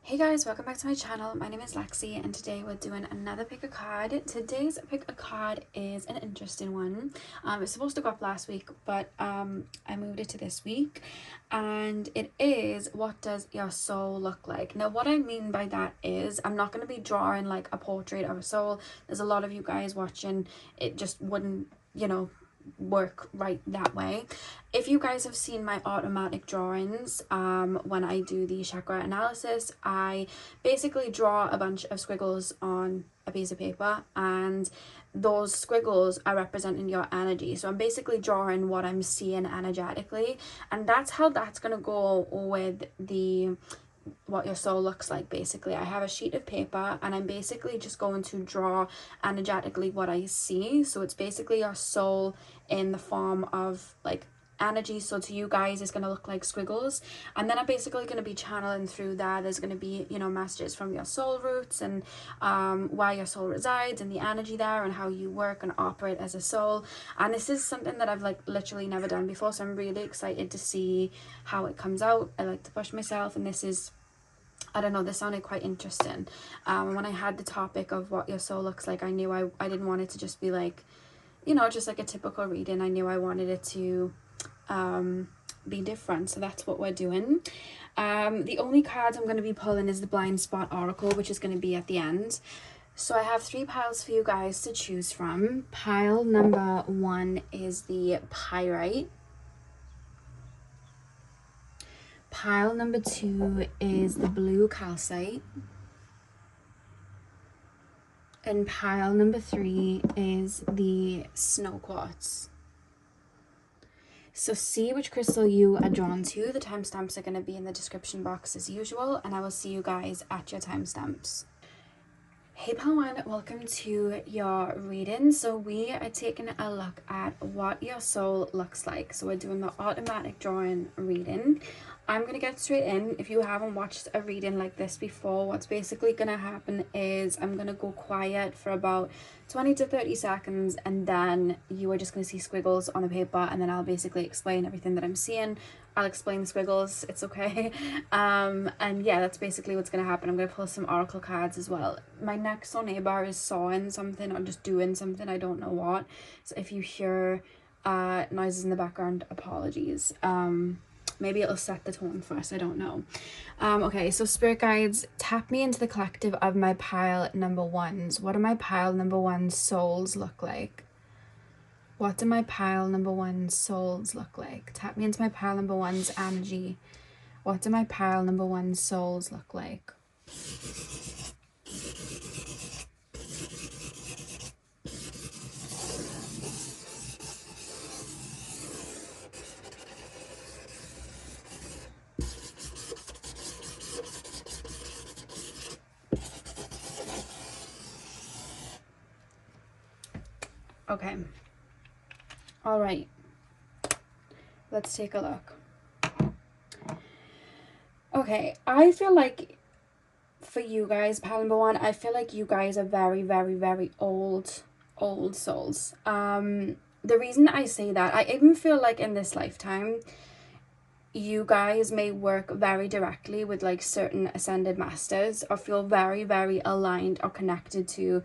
Hey guys, welcome back to my channel. My name is Lexi and today we're doing another pick a card. Today's pick a card is an interesting one. It's supposed to go up last week, but I moved it to this week, and it is, what does your soul look like? Now what I mean by that is I'm not going to be drawing like a portrait of a soul. There's a lot of you guys watching, it just wouldn't, work right that way. If you guys have seen my automatic drawings, when I do the chakra analysis, I basically draw a bunch of squiggles on a piece of paper, and those squiggles are representing your energy. So I'm basically drawing what I'm seeing energetically, and that's how that's gonna go with the what your soul looks like. Basically, I have a sheet of paper and I'm basically just going to draw energetically what I see. So it's basically your soul in the form of like energy. So to you guys it's going to look like squiggles, and then I'm basically going to be channeling through that. There's going to be, messages from your soul roots and where your soul resides and the energy there and how you work and operate as a soul. And this is something that I've like literally never done before, so I'm really excited to see how it comes out. I like to push myself, and this is, I don't know, this sounded quite interesting. When I had the topic of what your soul looks like, I knew I didn't want it to just be like, just like a typical reading. I knew I wanted it to be different, so that's what we're doing. The only cards I'm going to be pulling is the blind spot oracle, which is going to be at the end. So I have 3 piles for you guys to choose from. Pile number 1 is the pyrite. Pile number 2 is the blue calcite. And pile number 3 is the snow quartz. So see which crystal you are drawn to. The timestamps are going to be in the description box as usual, and I will see you guys at your timestamps. Hey pile 1, welcome to your reading. So we are taking a look at what your soul looks like. So we're doing the automatic drawing reading. I'm going to get straight in. If you haven't watched a reading like this before, what's basically going to happen is I'm going to go quiet for about 20 to 30 seconds, and then you are just going to see squiggles on the paper, and then I'll basically explain everything that I'm seeing. I'll explain the squiggles, it's okay. And yeah, that's basically what's going to happen. I'm going to pull some oracle cards as well. My next door neighbor is sawing something or just doing something, I don't know what. So if you hear noises in the background, apologies. Maybe it'll set the tone for us, I don't know. Okay, so spirit guides, tap me into the collective of my pile number 1s. What do my pile number 1 souls look like? What do my pile number 1 souls look like? Tap me into my pile number 1's energy. What do my pile number 1 souls look like? Okay. All right. Let's take a look. Okay, I feel like for you guys, pile number 1, I feel like you guys are very, very, very old souls. The reason I say that, I even feel like in this lifetime, you guys may work very directly with like certain ascended masters, or feel very, very aligned or connected to,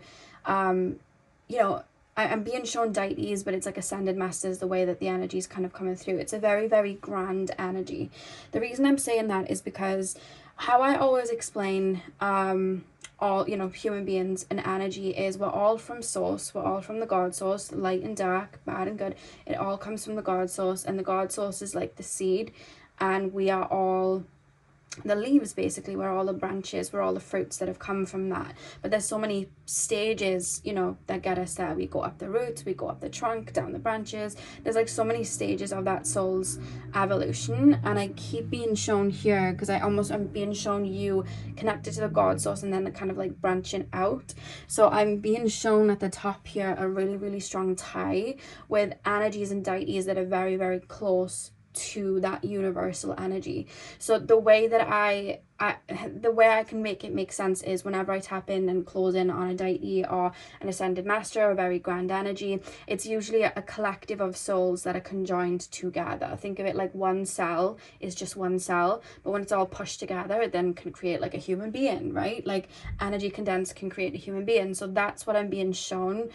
I'm being shown deities, but it's like ascended masters, the way that the energy is kind of coming through. It's a very, very grand energy. The reason I'm saying that is because how I always explain all, human beings and energy is we're all from source. We're all from the God source, light and dark, bad and good. It all comes from the God source, and the God source is like the seed, and we are all the leaves. Basically, we're all the branches, we're all the fruits that have come from that. But there's so many stages, that get us there. We go up the roots, we go up the trunk, down the branches. There's like so many stages of that soul's evolution, and I keep being shown here because I'm being shown you connected to the God source and then kind of like branching out. So I'm being shown at the top here a really, really strong tie with energies and deities that are very, very close to that universal energy. So the way that I the way I can make it make sense is whenever I tap in and close in on a deity or an ascended master or a very grand energy, it's usually a collective of souls that are conjoined together. Think of it like one cell is just one cell, but when it's all pushed together, it then can create like a human being, right? Like energy condensed can create a human being. So that's what I'm being shown.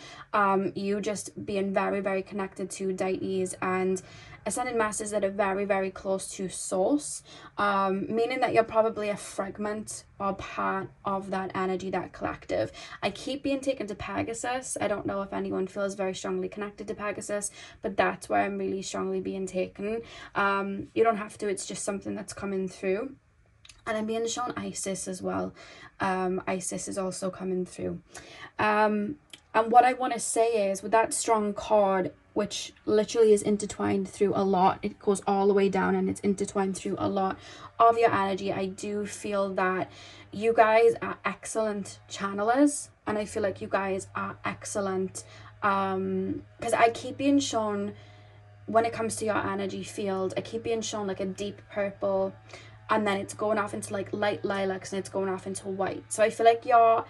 You just being very, very connected to deities and ascended masters that are very, very close to source, meaning that you're probably a fragment or part of that energy, that collective. I keep being taken to Pegasus. I don't know if anyone feels very strongly connected to Pegasus, but that's where I'm really strongly being taken. You don't have to, it's just something that's coming through. And I'm being shown Isis as well. Isis is also coming through. And what I want to say is with that strong card, which literally is intertwined through a lot, it goes all the way down and it's intertwined through a lot of your energy. I do feel that you guys are excellent channelers, and I feel like you guys are excellent because I keep being shown, when it comes to your energy field, I keep being shown like a deep purple, and then it's going off into like light lilacs, and it's going off into white. So I feel like your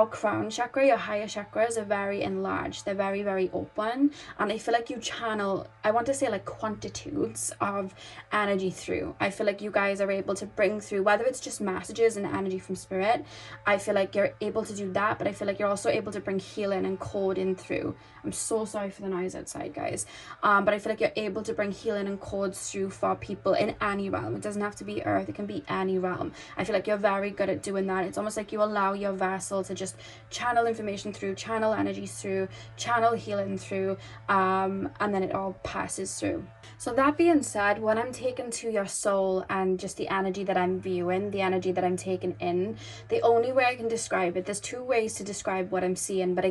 crown chakra, your higher chakras are very enlarged. They're very, very open. And I feel like you channel, I want to say like quantitudes of energy through. I feel like you guys are able to bring through, whether it's just messages and energy from spirit, I feel like you're able to do that. But I feel like you're also able to bring healing and coding through. I'm so sorry for the noise outside, guys. But I feel like you're able to bring healing and codes through for people in any realm. It doesn't have to be Earth. It can be any realm. I feel like you're very good at doing that. It's almost like you allow your vessel to just channel information through, channel energies through, channel healing through, and then it all passes through. So that being said, when I'm taken to your soul and just the energy that I'm viewing, the energy that I'm taking in, the only way I can describe it, there's two ways to describe what I'm seeing, but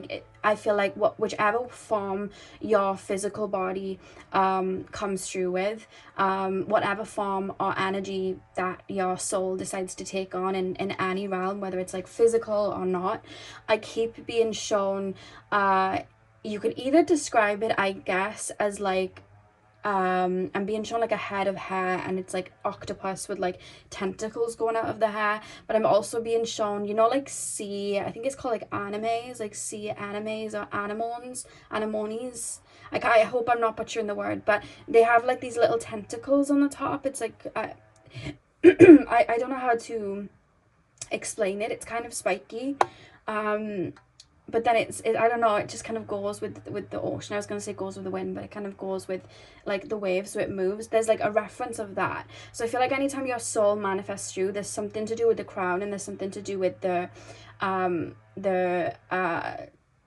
I feel like whichever form your physical body comes through with, whatever form or energy that your soul decides to take on in any realm, whether it's like physical or not, I keep being shown, you could either describe it, I guess, as like, I'm being shown like a head of hair, and it's like octopus with like tentacles going out of the hair. But I'm also being shown, you know, like I think it's called like animes, like sea animes or anemones. Like, I hope I'm not butchering the word, but they have like these little tentacles on the top. It's like I don't know how to explain it. It's kind of spiky. But then I don't know, it just kind of goes with the ocean. I was going to say goes with the wind, but it kind of goes with like the waves, so it moves. There's like a reference of that. So I feel like anytime your soul manifests through, there's something to do with the crown, and there's something to do with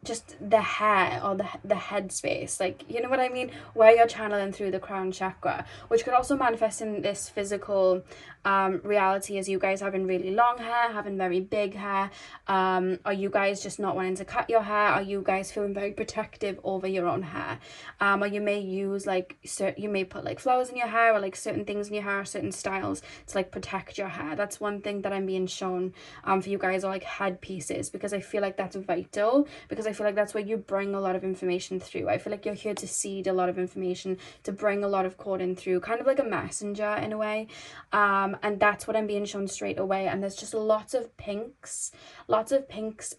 just the hair or the head space, like, you know what I mean, where you're channeling through the crown chakra, which could also manifest in this physical reality as you guys having really long hair, having very big hair, or you guys just not wanting to cut your hair, or you guys feeling very protective over your own hair, or you may use like you may put like flowers in your hair, or like certain things in your hair, certain styles to like protect your hair. That's one thing that I'm being shown for you guys, or like headpieces, because I feel like that's vital, because I feel like that's where you bring a lot of information through. I feel like you're here to seed a lot of information, to bring a lot of coding through, kind of like a messenger in a way, and that's what I'm being shown straight away. And there's just lots of pinks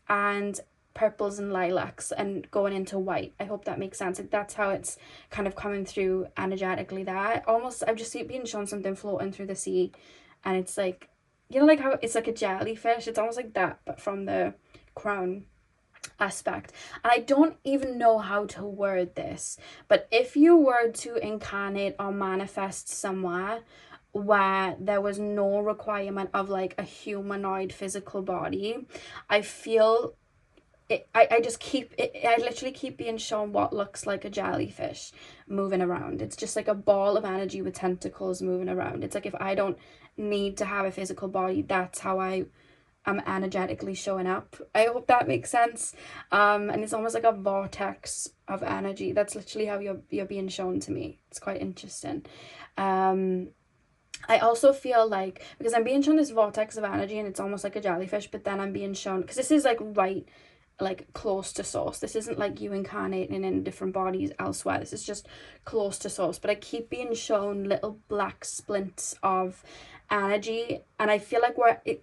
and purples and lilacs and going into white. I hope that makes sense. Like, that's how it's kind of coming through energetically there. Almost, I've just being shown something floating through the sea, and it's like, you know, like how it's like a jellyfish. It's almost like that, but from the crown aspect. And I don't even know how to word this, but if you were to incarnate or manifest somewhere where there was no requirement of like a humanoid physical body, I feel it, I just keep it, I literally keep being shown what looks like a jellyfish moving around. It's just like a ball of energy with tentacles moving around. It's like, if I don't need to have a physical body, that's how I'm energetically showing up. I hope that makes sense. And it's almost like a vortex of energy. That's literally how you're being shown to me. It's quite interesting. I also feel like, because I'm being shown this vortex of energy, and it's almost like a jellyfish, but then I'm being shown, because this is like right, like close to source. This isn't like you incarnating in different bodies elsewhere. This is just close to source. But I keep being shown little black splints of energy, and I feel like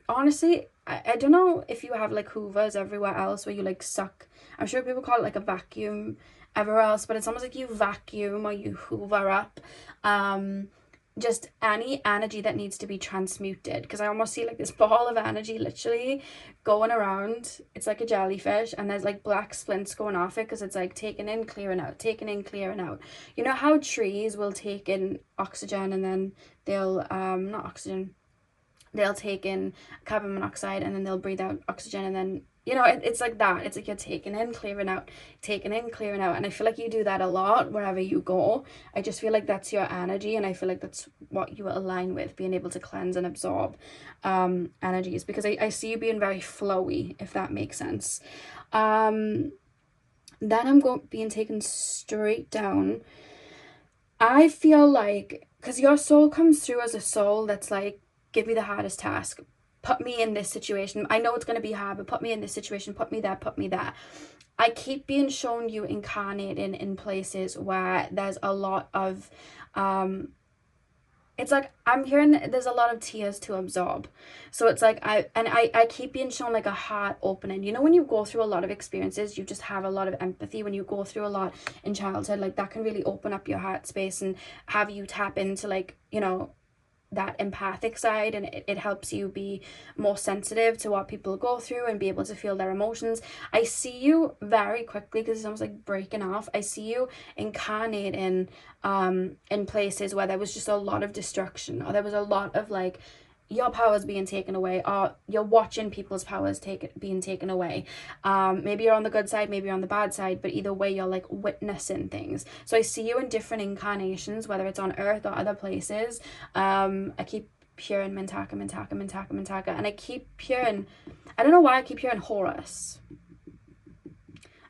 honestly, I don't know if you have like hoovers everywhere else where you like suck. I'm sure people call it like a vacuum everywhere else, but it's almost like you vacuum or you hoover up just any energy that needs to be transmuted, because I almost see like this ball of energy literally going around. It's like a jellyfish, and there's like black splints going off it because it's like taking in, clearing out, taking in, clearing out. You know how trees will take in oxygen and then they'll not oxygen, they'll take in carbon monoxide and then they'll breathe out oxygen, and then you know it's like that. It's like you're taking in, clearing out, taking in, clearing out, and I feel like you do that a lot wherever you go. I just feel like that's your energy, and I feel like that's what you align with, being able to cleanse and absorb energies, because I see you being very flowy, if that makes sense. Then I'm being taken straight down. I feel like, because your soul comes through as a soul that's like, give me the hardest task, put me in this situation, I know it's going to be hard, but put me in this situation, put me there, put me there. I keep being shown you incarnating in places where there's a lot of it's like I'm hearing there's a lot of tears to absorb. So it's like I keep being shown like a heart opening. You know, when you go through a lot of experiences, you just have a lot of empathy. When you go through a lot in childhood, like that can really open up your heart space and have you tap into, like, you know, that empathic side, and it helps you be more sensitive to what people go through and be able to feel their emotions. I see you very quickly, because it's almost like breaking off, I see you incarnate in places where there was just a lot of destruction, or there was a lot of like your powers being taken away, or you're watching people's powers being taken away. Maybe you're on the good side, maybe you're on the bad side, but either way you're like witnessing things. So I see you in different incarnations, whether it's on Earth or other places. I keep hearing Mintaka, Mintaka, Mintaka, Mintaka, and I keep hearing, I don't know why I keep hearing Horus.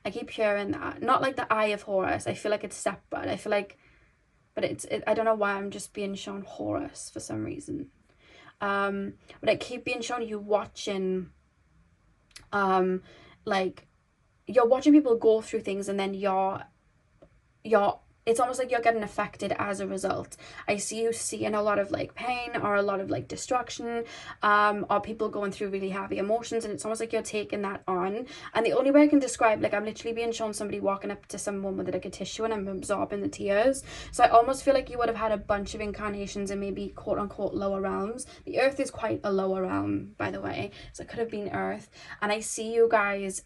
I keep hearing that, not like the Eye of Horus. I feel like it's separate. I feel like, but I don't know why I'm just being shown Horus for some reason. But I keep being shown you watching, like you're watching people go through things, and then you're it's almost like you're getting affected as a result. I see you seeing a lot of like pain or a lot of like destruction, or people going through really heavy emotions, and it's almost like you're taking that on. And the only way I can describe, like, I'm literally being shown somebody walking up to someone with like a tissue, and I'm absorbing the tears. So I almost feel like you would have had a bunch of incarnations in maybe quote unquote lower realms. The Earth is quite a lower realm, by the way, so it could have been Earth. And I see you guys,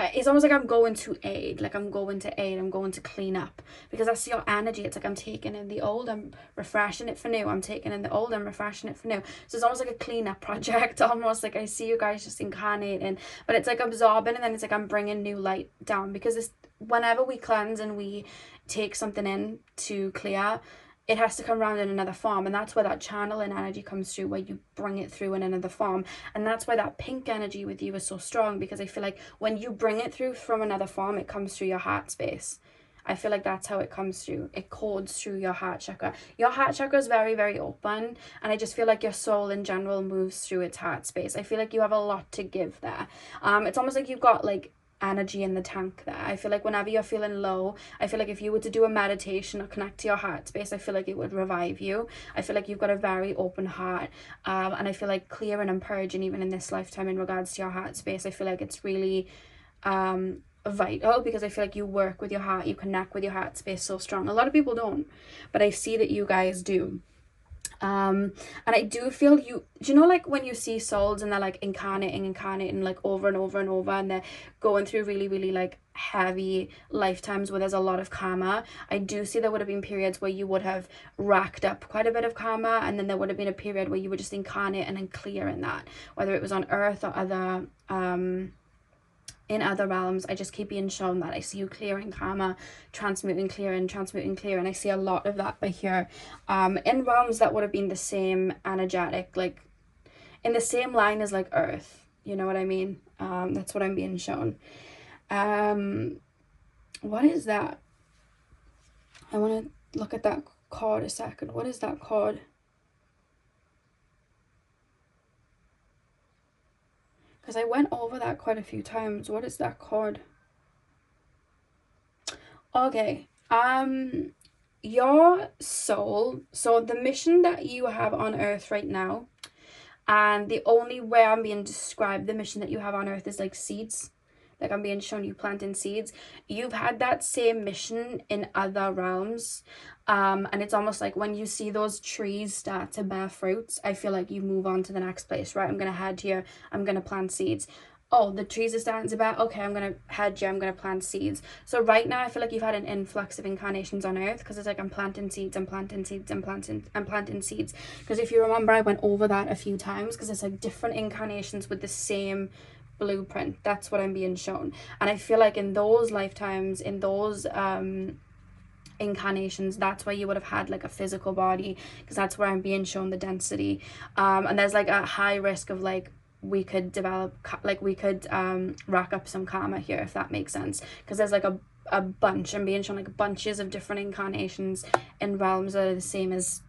it's almost like I'm going to aid, I'm going to clean up, because that's your energy. It's like I'm taking in the old, I'm refreshing it for new, I'm taking in the old, I'm refreshing it for new. So it's almost like a cleanup project, almost like I see you guys just incarnating, but it's like absorbing, and then it's like I'm bringing new light down, because it's, whenever we cleanse and we take something in to clear, it has to come around in another form, and that's where that channeling energy comes through, where you bring it through in another form. And that's why that pink energy with you is so strong, because I feel like when you bring it through from another form, it comes through your heart space. I feel like that's how it comes through. It codes through your heart chakra. Your heart chakra is very, very open, and I just feel like your soul in general moves through its heart space. I feel like you have a lot to give there. It's almost like you've got like energy in the tank there. I feel like whenever you're feeling low, I feel like if you were to do a meditation or connect to your heart space, I feel like it would revive you. I feel like you've got a very open heart, and I feel like clearing and purging even in this lifetime in regards to your heart space, I feel like it's really vital, because I feel like you work with your heart, you connect with your heart space so strong. A lot of people don't, but I see that you guys do. And I do feel you, do you know, like when you see souls and they're like incarnating like over and over and over, and they're going through really, really like heavy lifetimes where there's a lot of karma. I do see there would have been periods where you would have racked up quite a bit of karma, and then there would have been a period where you were just incarnating and clearing that, whether it was on Earth or other in other realms. I just keep being shown that. I see you clearing karma, transmuting, clearing, and I see a lot of that by here. In realms that would have been the same energetic, like in the same line as like Earth, you know what I mean? That's what I'm being shown. What is that? I want to look at that card a second. What is that card? Because I went over that quite a few times. What is that card? Okay. your soul, so the mission that you have on earth right now, and the only way I'm being described the mission that you have on earth is like seeds. Like I'm being shown you planting seeds. You've had that same mission in other realms. And it's almost like when you see those trees start to bear fruits, I feel like you move on to the next place, right? I'm going to head here. I'm going to plant seeds. Oh, the trees are starting to bear. Okay, I'm going to head here. I'm going to plant seeds. So right now I feel like you've had an influx of incarnations on earth, because it's like I'm planting seeds, I'm planting seeds, I'm planting seeds. Because if you remember, I went over that a few times, because it's like different incarnations with the same blueprint. That's what I'm being shown. And I feel like in those lifetimes, in those incarnations, that's where you would have had like a physical body, because that's where I'm being shown the density. And there's like a high risk of like we could develop, like we could rack up some karma here, if that makes sense, because there's like a bunch. I'm being shown like bunches of different incarnations in realms that are the same as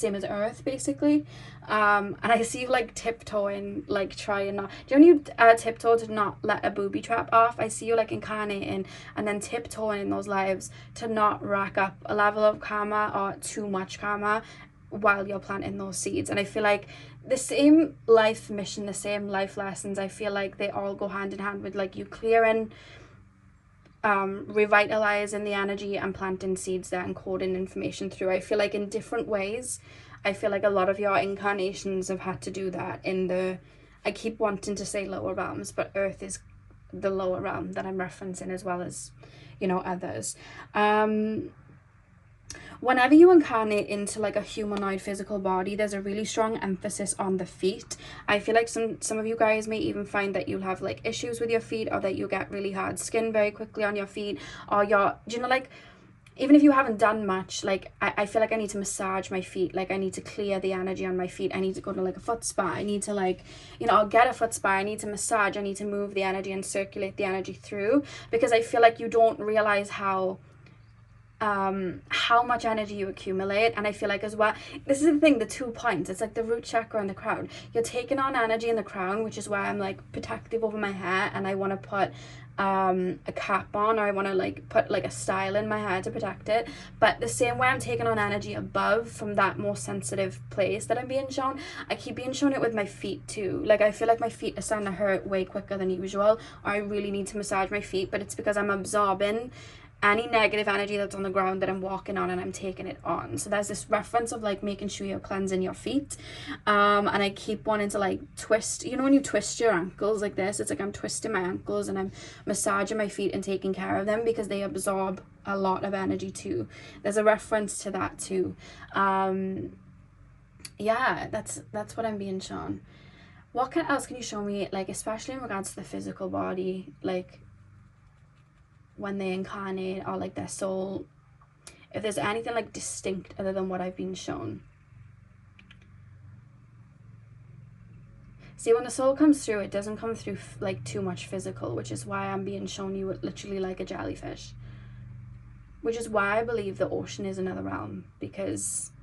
earth, basically. And I see you like tiptoeing, like trying not, do you know when you tiptoe to not let a booby trap off? I see you like incarnating and then tiptoeing in those lives to not rack up a level of karma or too much karma while you're planting those seeds. And I feel like the same life mission, the same life lessons, I feel like they all go hand in hand with like you clearing, revitalizing the energy and planting seeds there and coding information through. I feel like in different ways, I feel like a lot of your incarnations have had to do that in the, I keep wanting to say lower realms, but earth is the lower realm that I'm referencing, as well as, you know, others. Whenever you incarnate into like a humanoid physical body, there's a really strong emphasis on the feet. I feel like some of you guys may even find that you'll have like issues with your feet, or that you get really hard skin very quickly on your feet, or your, do you know, like even if you haven't done much, like I feel like I need to massage my feet, like I need to clear the energy on my feet. I need to go to like a foot spa. I need to like, you know, I'll get a foot spa. I need to massage. I need to move the energy and circulate the energy through, because I feel like you don't realize how much energy you accumulate. And I feel like as well, this is the thing, the 2 points, it's like the root chakra and the crown. You're taking on energy in the crown, which is why I'm like protective over my hair, and I want to put a cap on, or I want to like put like a style in my hair to protect it. But the same way I'm taking on energy above from that more sensitive place that I'm being shown, I keep being shown it with my feet too. Like I feel like my feet are starting to hurt way quicker than usual, or I really need to massage my feet, but it's because I'm absorbing any negative energy that's on the ground that I'm walking on, and I'm taking it on. So there's this reference of like making sure you're cleansing your feet. And I keep wanting to like twist, you know when you twist your ankles like this, it's like I'm twisting my ankles and I'm massaging my feet and taking care of them, because they absorb a lot of energy too. There's a reference to that too. Yeah, that's what I'm being shown. What else can you show me, like especially in regards to the physical body, like when they incarnate, or like their soul, if there's anything like distinct other than what I've been shown? See, when the soul comes through, it doesn't come through like too much physical, which is why I'm being shown you literally like a jellyfish, which is why I believe the ocean is another realm, because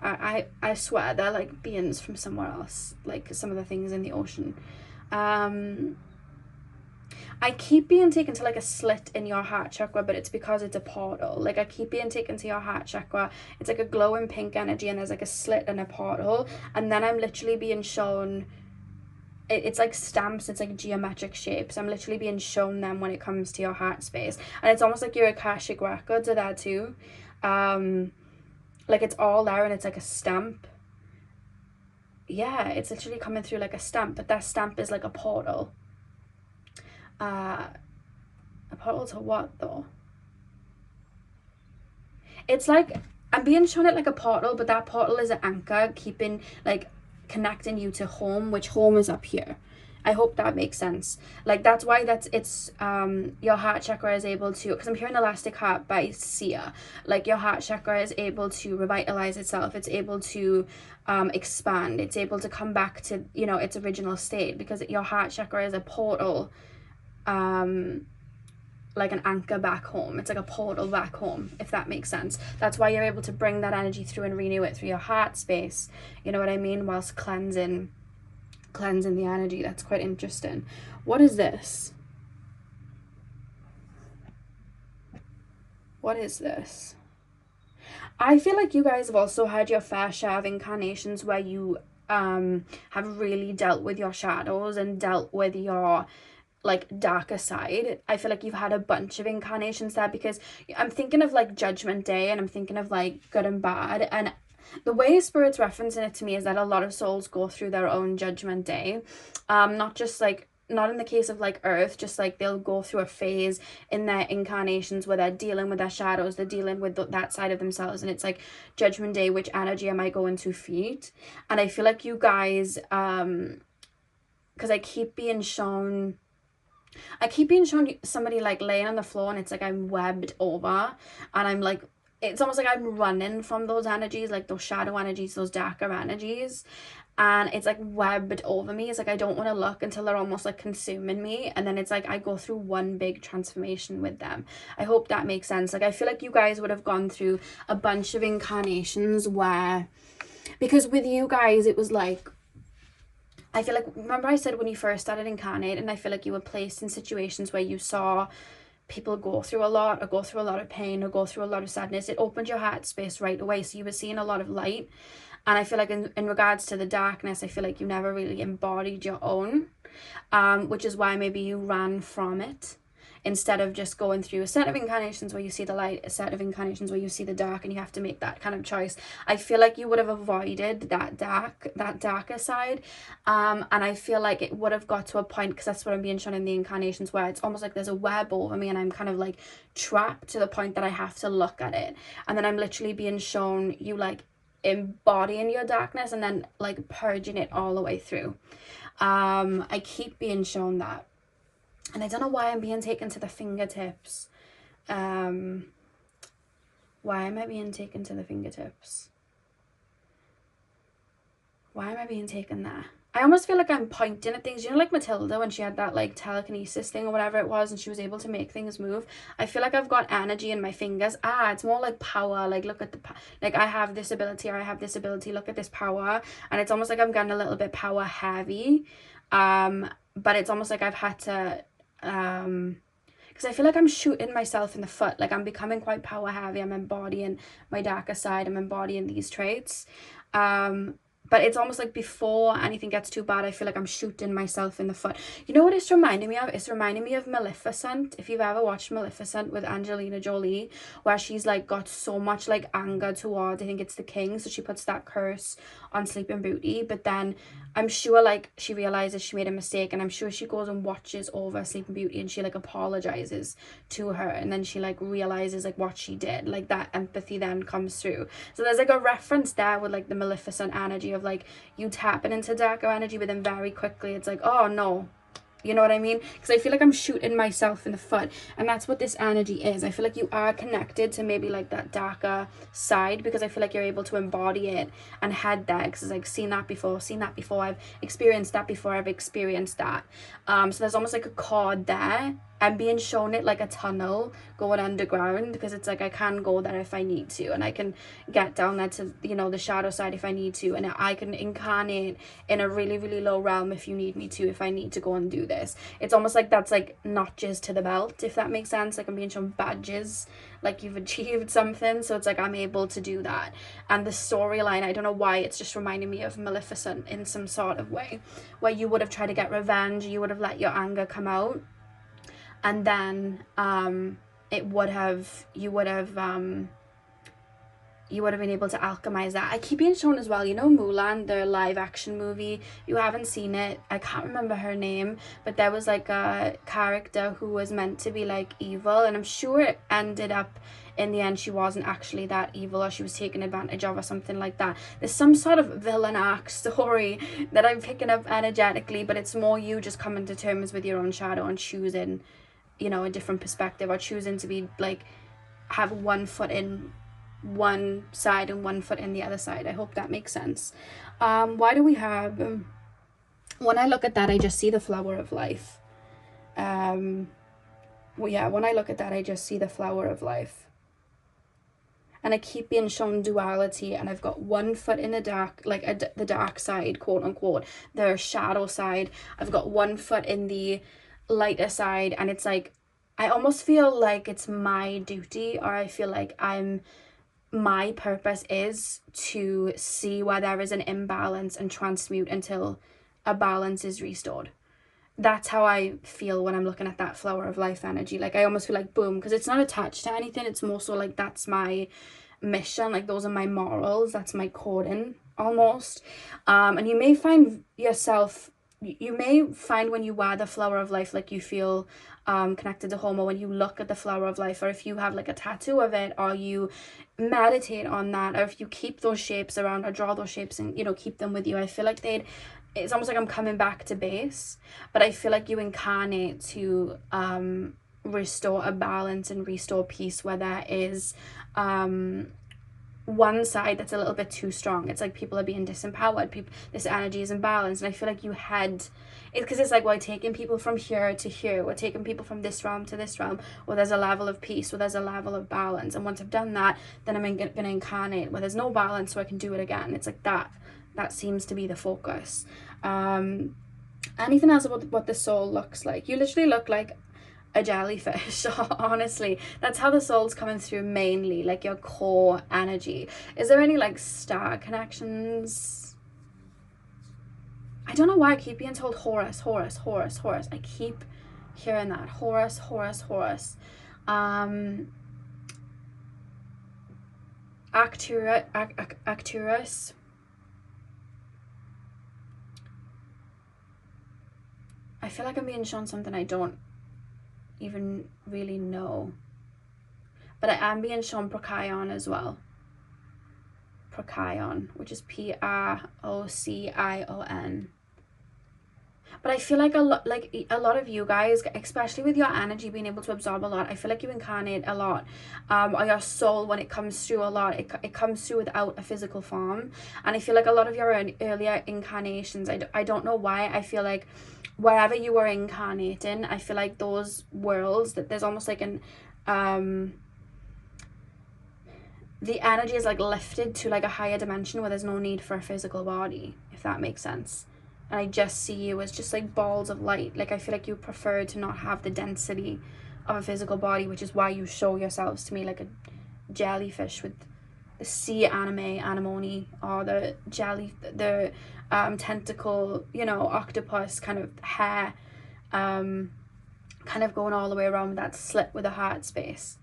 I swear they're like beings from somewhere else, like some of the things in the ocean. I keep being taken to like a slit in your heart chakra, but it's because it's a portal. Like I keep being taken to your heart chakra. It's like a glowing pink energy, and there's like a slit and a portal. And then I'm literally being shown, it's like stamps, it's like geometric shapes. I'm literally being shown them when it comes to your heart space. And it's almost like your Akashic records are there too. Like it's all there, and it's like a stamp. Yeah, it's literally coming through like a stamp, but that stamp is like a portal. A portal to what though? It's like I'm being shown it like a portal, but that portal is an anchor keeping, like connecting you to home, which home is up here. I hope that makes sense. Like that's why it's your heart chakra is able to, because I'm hearing Elastic Heart by Sia, like your heart chakra is able to revitalize itself. It's able to expand. It's able to come back to, you know, its original state, because your heart chakra is a portal, like an anchor back home. It's like a portal back home, if that makes sense. That's why you're able to bring that energy through and renew it through your heart space, you know what I mean, whilst cleansing the energy. That's quite interesting. What is this? What is this? I feel like you guys have also had your fair share of incarnations where you have really dealt with your shadows and dealt with your like darker side. I feel like you've had a bunch of incarnations there, because I'm thinking of like Judgment Day, and I'm thinking of like good and bad, and the way Spirit's referencing it to me is that a lot of souls go through their own Judgment Day, not just like, not in the case of like Earth, just like they'll go through a phase in their incarnations where they're dealing with their shadows, they're dealing with that side of themselves, and it's like Judgment Day, which energy am I going to feed? And I feel like you guys, because I keep being shown somebody like laying on the floor, and it's like I'm webbed over, and I'm like, it's almost like I'm running from those energies, like those shadow energies, those darker energies, and it's like webbed over me. It's like I don't want to look until they're almost like consuming me, and then it's like I go through one big transformation with them. I hope that makes sense. Like I feel like you guys would have gone through a bunch of incarnations where, because with you guys it was like, I feel like, remember I said when you first started incarnating, I feel like you were placed in situations where you saw people go through a lot, or go through a lot of pain, or go through a lot of sadness. It opened your heart space right away, so you were seeing a lot of light. And I feel like in regards to the darkness, I feel like you never really embodied your own, which is why maybe you ran from it, instead of just going through a set of incarnations where you see the light, a set of incarnations where you see the dark, and you have to make that kind of choice. I feel like you would have avoided that darker side, and I feel like it would have got to a point, because that's what I'm being shown in the incarnations, where it's almost like there's a web over me, and I'm kind of like trapped to the point that I have to look at it, and then I'm literally being shown you like embodying your darkness and then like purging it all the way through. I keep being shown that. And I don't know why I'm being taken to the fingertips. Why am I being taken to the fingertips? Why am I being taken there? I almost feel like I'm pointing at things. You know, like Matilda, when she had that like telekinesis thing or whatever it was, and she was able to make things move. I feel like I've got energy in my fingers. It's more like power. Like, look at the, like I have this ability, or I have this ability. Look at this power. And it's almost like I'm getting a little bit power heavy. But it's almost like I've had to, because I feel like I'm shooting myself in the foot. Like I'm becoming quite power heavy. I'm embodying my darker side. I'm embodying these traits. But it's almost like before anything gets too bad, I feel like I'm shooting myself in the foot. You know what it's reminding me of? It's reminding me of Maleficent. If you've ever watched Maleficent with Angelina Jolie, where she's like got so much like anger toward, I think it's the king, so she puts that curse on Sleeping Beauty. But then I'm sure like she realizes she made a mistake, and I'm sure she goes and watches over Sleeping Beauty, and she like apologizes to her, and then she like realizes like what she did. Like that empathy then comes through. So there's like a reference there with like the Maleficent energy of like you tapping into darker energy, but then very quickly it's like, oh no, you know what I mean? Because I feel like I'm shooting myself in the foot, and that's what this energy is. I feel like you are connected to maybe like that darker side, because I feel like you're able to embody it and head there, because it's like seen that before, I've experienced that before, I've experienced that. So there's almost like a cord there. I'm being shown it like a tunnel going underground, because it's like I can go there if I need to, and I can get down there to, you know, the shadow side if I need to, and I can incarnate in a really, really low realm if you need me to, if I need to go and do this. It's almost like that's like notches to the belt, if that makes sense. Like I'm being shown badges, like you've achieved something, so it's like I'm able to do that. And the storyline, I don't know why, it's just reminding me of Maleficent in some sort of way, where you would have tried to get revenge, you would have let your anger come out, and then you would have been able to alchemize that. I keep being shown as well, you know, Mulan, the live action movie. You haven't seen it, I can't remember her name, but there was like a character who was meant to be like evil, and I'm sure it ended up in the end she wasn't actually that evil, or she was taken advantage of or something like that. There's some sort of villain arc story that I'm picking up energetically, but it's more you just coming to terms with your own shadow and choosing, you know, a different perspective, or choosing to be like, have one foot in one side and one foot in the other side. I hope that makes sense. Why do we have, when I look at that, I just see the flower of life. Well, yeah, when I look at that, I just see the flower of life. And I keep being shown duality, and I've got one foot in the dark, like the dark side, quote unquote, the shadow side. I've got one foot in the lighter side, and it's like I almost feel like it's my duty, or I feel like my purpose is to see where there is an imbalance and transmute until a balance is restored. That's how I feel when I'm looking at that flower of life energy. Like, I almost feel like boom, because it's not attached to anything. It's more so like, that's my mission, like those are my morals, that's my coding almost. And you may find yourself, you may find when you wear the flower of life, like you feel connected to home, or when you look at the flower of life, or if you have like a tattoo of it, or you meditate on that, or if you keep those shapes around or draw those shapes and, you know, keep them with you, I feel like it's almost like I'm coming back to base, but I feel like you incarnate to restore a balance and restore peace where there is one side that's a little bit too strong. It's like people are being disempowered, this energy is imbalanced, and I feel like you had it, because it's like, well, taking people from here to here, we're taking people from this realm to this realm, where there's a level of peace, where there's a level of balance, and once I've done that, then I'm gonna incarnate where there's no balance, so I can do it again. It's like that seems to be the focus. Anything else about what the soul looks like? You literally look like a jellyfish. Honestly, that's how the soul's coming through, mainly like your core energy. Is there any like star connections? I don't know why I keep being told Horus, Horus, Horus, Horus. I keep hearing that. Horus, Horus, Horus. Arcturus. I feel like I'm being shown something I don't even really know, but I am being shown Procyon as well. Procyon, which is Procyon. But I feel like a lot of you guys, especially with your energy being able to absorb a lot, I feel like you incarnate a lot, or your soul, when it comes through a lot, it comes through without a physical form. And I feel like a lot of your earlier incarnations, I don't know why, I feel like wherever you were incarnating, I feel like those worlds, that there's almost like an the energy is like lifted to like a higher dimension where there's no need for a physical body, if that makes sense. And I just see you as just like balls of light. Like, I feel like you prefer to not have the density of a physical body, which is why you show yourselves to me like a jellyfish with the sea anemone, or the tentacle, you know, octopus kind of hair, kind of going all the way around with that slit with a heart space.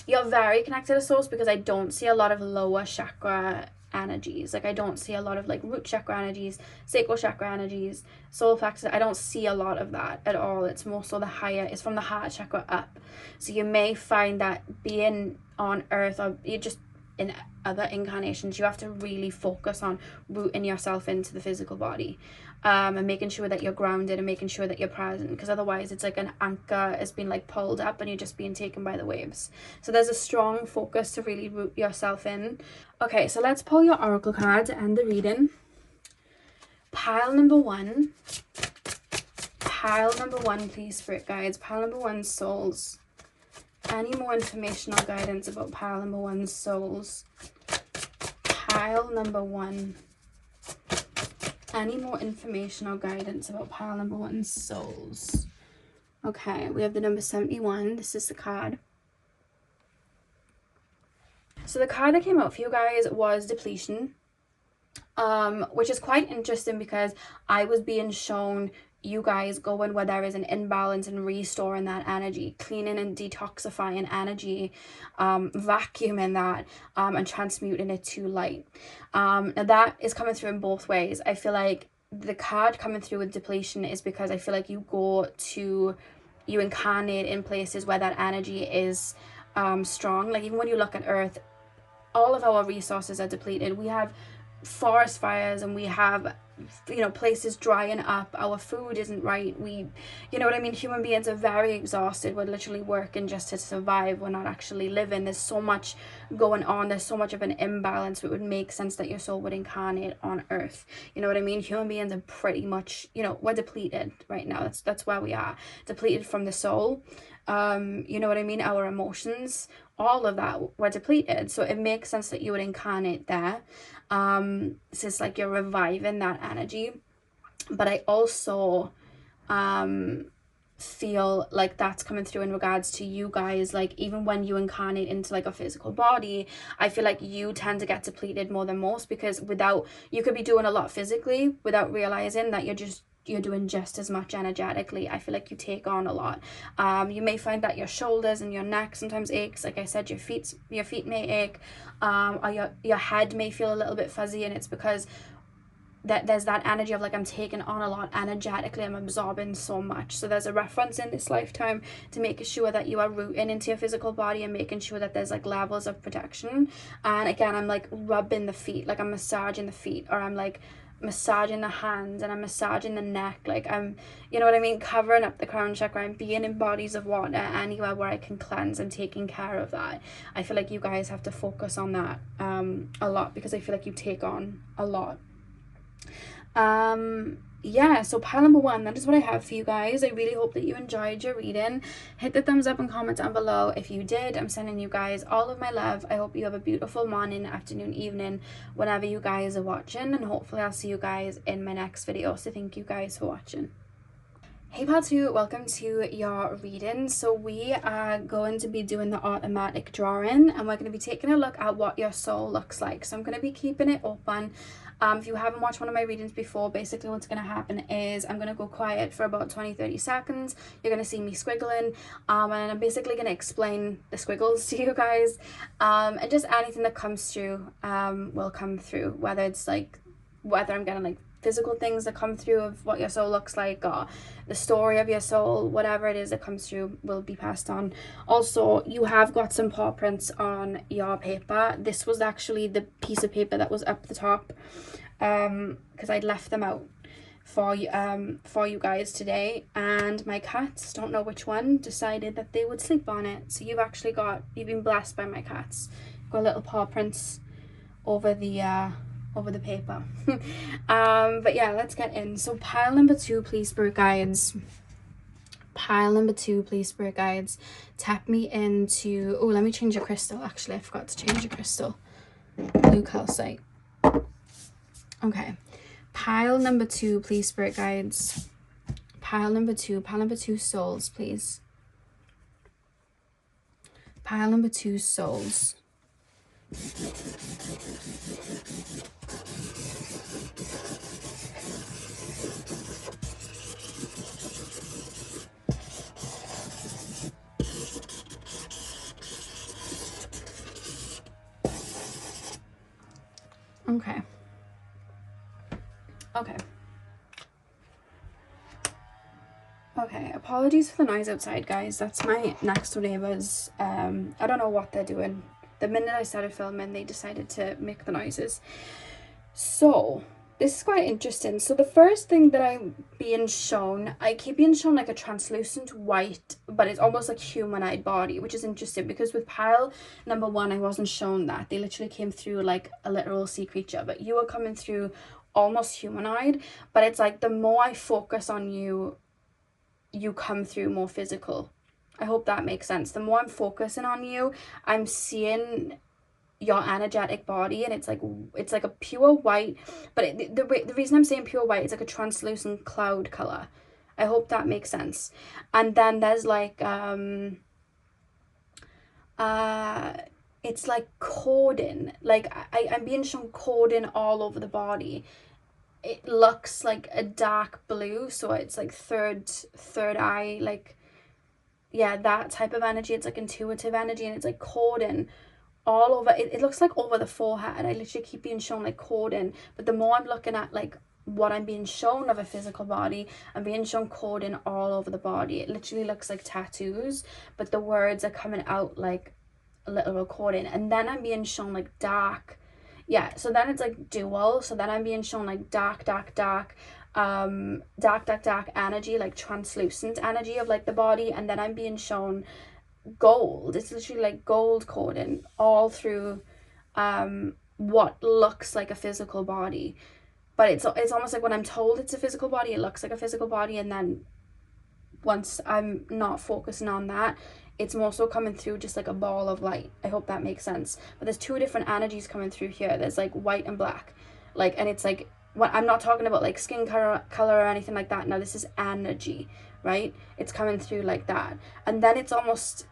You're very connected to source, because I don't see a lot of lower chakra energies. Like, I don't see a lot of like root chakra energies, sacral chakra energies, solar plexus. I don't see a lot of that at all. It's more so the higher, it's from the heart chakra up. So you may find that being on earth, or you just in other incarnations, you have to really focus on rooting yourself into the physical body, and making sure that you're grounded and making sure that you're present, because otherwise it's like an anchor has been like pulled up and you're just being taken by the waves. So there's a strong focus to really root yourself in. Okay, so let's pull your oracle card to end the reading. Pile number one, please, spirit guides. Pile number one, souls. Any more information or guidance about pile number one's souls? Pile number one. Any more information or guidance about pile number one's souls? Okay, we have the number 71. This is the card. So the card that came out for you guys was depletion, which is quite interesting, because I was being shown you guys going where there is an imbalance and restoring that energy, cleaning and detoxifying energy, vacuuming that, and transmuting it to light. Now that is coming through in both ways. I feel like the card coming through with depletion is because I feel like you incarnate in places where that energy is strong. Like, even when you look at Earth, all of our resources are depleted. We have forest fires, and we have, you know, places drying up, our food isn't right, you know what I mean, human beings are very exhausted, we're literally working just to survive, we're not actually living. There's so much going on, there's so much of an imbalance. It would make sense that your soul would incarnate on Earth, you know what I mean. Human beings are pretty much, you know, we're depleted right now. That's where we are, depleted from the soul. You know what I mean, our emotions, all of that, we're depleted. So it makes sense that you would incarnate there. So it's like you're reviving that energy. But I also feel like that's coming through in regards to you guys. Like even when you incarnate into like a physical body, I feel like you tend to get depleted more than most, because you could be doing a lot physically without realizing that you're doing just as much energetically. I feel like you take on a lot. You may find that your shoulders and your neck sometimes aches. Like I said, your feet may ache, or your head may feel a little bit fuzzy, and it's because there's that energy of like, I'm taking on a lot energetically, I'm absorbing so much. So there's a reference in this lifetime to making sure that you are rooting into your physical body and making sure that there's like levels of protection. And again, I'm like rubbing the feet, like I'm massaging the feet, or I'm like massaging the hands, and I'm massaging the neck, like I'm, you know what I mean, covering up the crown chakra. I'm being in bodies of water anywhere where I can cleanse and taking care of that. I feel like you guys have to focus on that a lot, because I feel like you take on a lot. Yeah, so pile number 1, that is what I have for you guys. I really hope that you enjoyed your reading. Hit the thumbs up and comment down below if you did. I'm sending you guys all of my love. I hope you have a beautiful morning, afternoon, evening, whenever you guys are watching, and hopefully I'll see you guys in my next video. So thank you guys for watching. Hey pal 2, welcome to your reading. So we are going to be doing the automatic drawing, and we're going to be taking a look at what your soul looks like. So I'm going to be keeping it open. If you haven't watched one of my readings before, basically what's going to happen is I'm going to go quiet for about 20-30 seconds. You're going to see me squiggling, and I'm basically going to explain the squiggles to you guys, and just anything that comes through will come through, whether I'm getting like physical things that come through of what your soul looks like, or the story of your soul, whatever it is that comes through will be passed on. Also, you have got some paw prints on your paper. This was actually the piece of paper that was up the top, because I'd left them out for you guys today, and my cats, don't know which one, decided that they would sleep on it. So you've been blessed by my cats. You've got little paw prints over the paper. But yeah, let's get in. So pile number 2, please spirit guides. Pile number 2, please spirit guides, tap me into, oh, let me change a crystal. Actually, I forgot to change a crystal. Blue calcite. Okay, pile number 2, please spirit guides. Pile number 2 souls, please. Pile number 2 souls. Okay, apologies for the noise outside, guys. That's my next door neighbors. I don't know what they're doing. The minute I started filming, they decided to make the noises. So this is quite interesting. So the first thing that I keep being shown like a translucent white, but it's almost like humanoid body, which is interesting, because with pile number 1, I wasn't shown that. They literally came through like a literal sea creature, but you are coming through almost humanoid. But it's like the more I focus on you, you come through more physical. I hope that makes sense. The more I'm focusing on you, I'm seeing your energetic body, and it's like a pure white, but the reason I'm saying pure white is like a translucent cloud color. I hope that makes sense. And then there's like it's like cordon, like I'm being shown cordon all over the body. It looks like a dark blue, so it's like third eye, like, yeah, that type of energy. It's like intuitive energy, and it's like cordon all over it. It looks like over the forehead. I literally keep being shown like cordon, but the more I'm looking at like what I'm being shown of a physical body, I'm being shown cordon all over the body. It literally looks like tattoos, but the words are coming out like a little cordon. And then I'm being shown like dark, yeah, so then it's like dual. So then I'm being shown like dark energy, like translucent energy of like the body. And then I'm being shown gold. It's literally like gold cordon all through what looks like a physical body. But it's almost like when I'm told it's a physical body, it looks like a physical body, and then once I'm not focusing on that, it's more so coming through just like a ball of light. I hope that makes sense. But there's 2 different energies coming through here. There's like white and black, like, and it's like what I'm not talking about like skin color or anything like that. Now this is energy, right? It's coming through like that, and then it's almost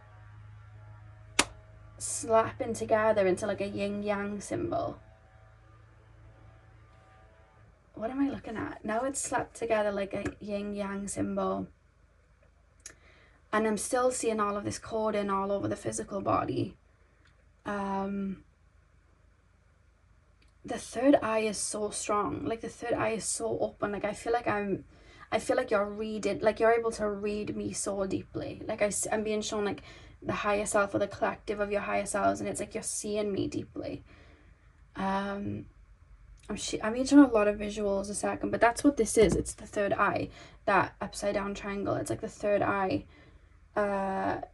slapping together into like a yin yang symbol. What am I looking at? Now it's slapped together like a yin yang symbol. And I'm still seeing all of this coding all over the physical body. The third eye is so strong. Like the third eye is so open. Like I feel like you're reading, like you're able to read me so deeply. Like I'm being shown like the higher self or the collective of your higher selves, and it's like you're seeing me deeply. I'm being shown a lot of visuals a second, but that's what this is. It's the third eye, that upside down triangle. It's like the third eye, and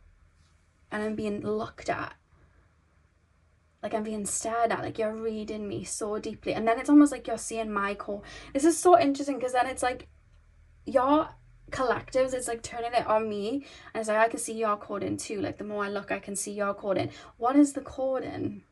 I'm being looked at. Like I'm being stared at, like you're reading me so deeply. And then it's almost like you're seeing my core. This is so interesting, because then it's like your collectives, it's like turning it on me, and it's like I can see your coding too. Like the more I look, I can see your coding. What is the coding?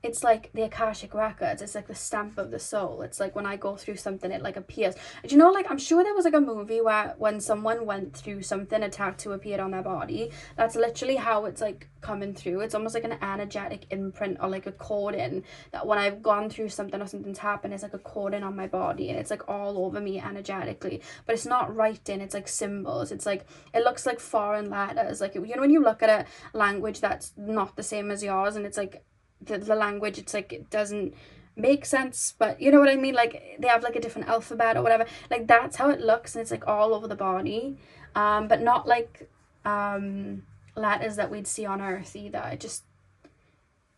It's like the Akashic records. It's like the stamp of the soul. It's like when I go through something, it like appears. Do you know, like I'm sure there was like a movie where when someone went through something, a tattoo appeared on their body. That's literally how it's like coming through. It's almost like an energetic imprint or like a coding, that when I've gone through something or something's happened, it's like a coding on my body, and it's like all over me energetically. But it's not writing, it's like symbols. It's like, it looks like foreign letters. Like, you know, when you look at a language that's not the same as yours, and it's like the language, it's like it doesn't make sense, but you know what I mean, like they have like a different alphabet or whatever. Like that's how it looks, and it's like all over the body, but not like letters that we'd see on Earth either.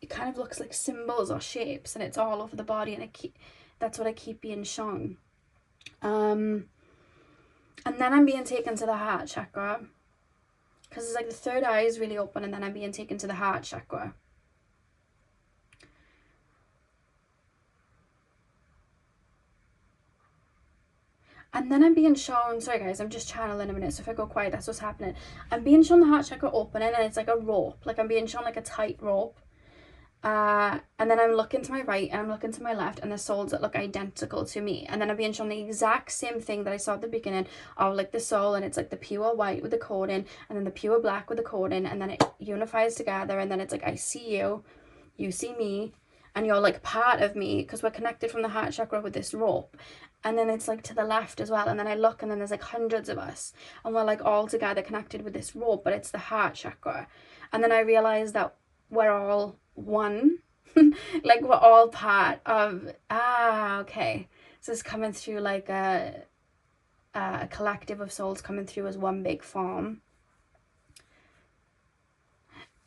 It kind of looks like symbols or shapes, and it's all over the body, and that's what I keep being shown. And then I'm being taken to the heart chakra, because it's like the third eye is really open, and then I'm being taken to the heart chakra. And then I'm being shown, sorry guys, I'm just channeling a minute, so if I go quiet, that's what's happening. I'm being shown the heart chakra opening, and it's like a rope. Like I'm being shown like a tight rope. And then I'm looking to my right, and I'm looking to my left, and there's souls that look identical to me. And then I'm being shown the exact same thing that I saw at the beginning of like the soul, and it's like the pure white with the coding, and then the pure black with the coding, and then it unifies together, and then it's like I see you, you see me, and you're like part of me, because we're connected from the heart chakra with this rope. And then it's like to the left as well, and then I look, and then there's like hundreds of us, and we're like all together connected with this rope, but it's the heart chakra. And then I realized that we're all one. Like we're all part of, okay, so it's coming through like a collective of souls coming through as one big form.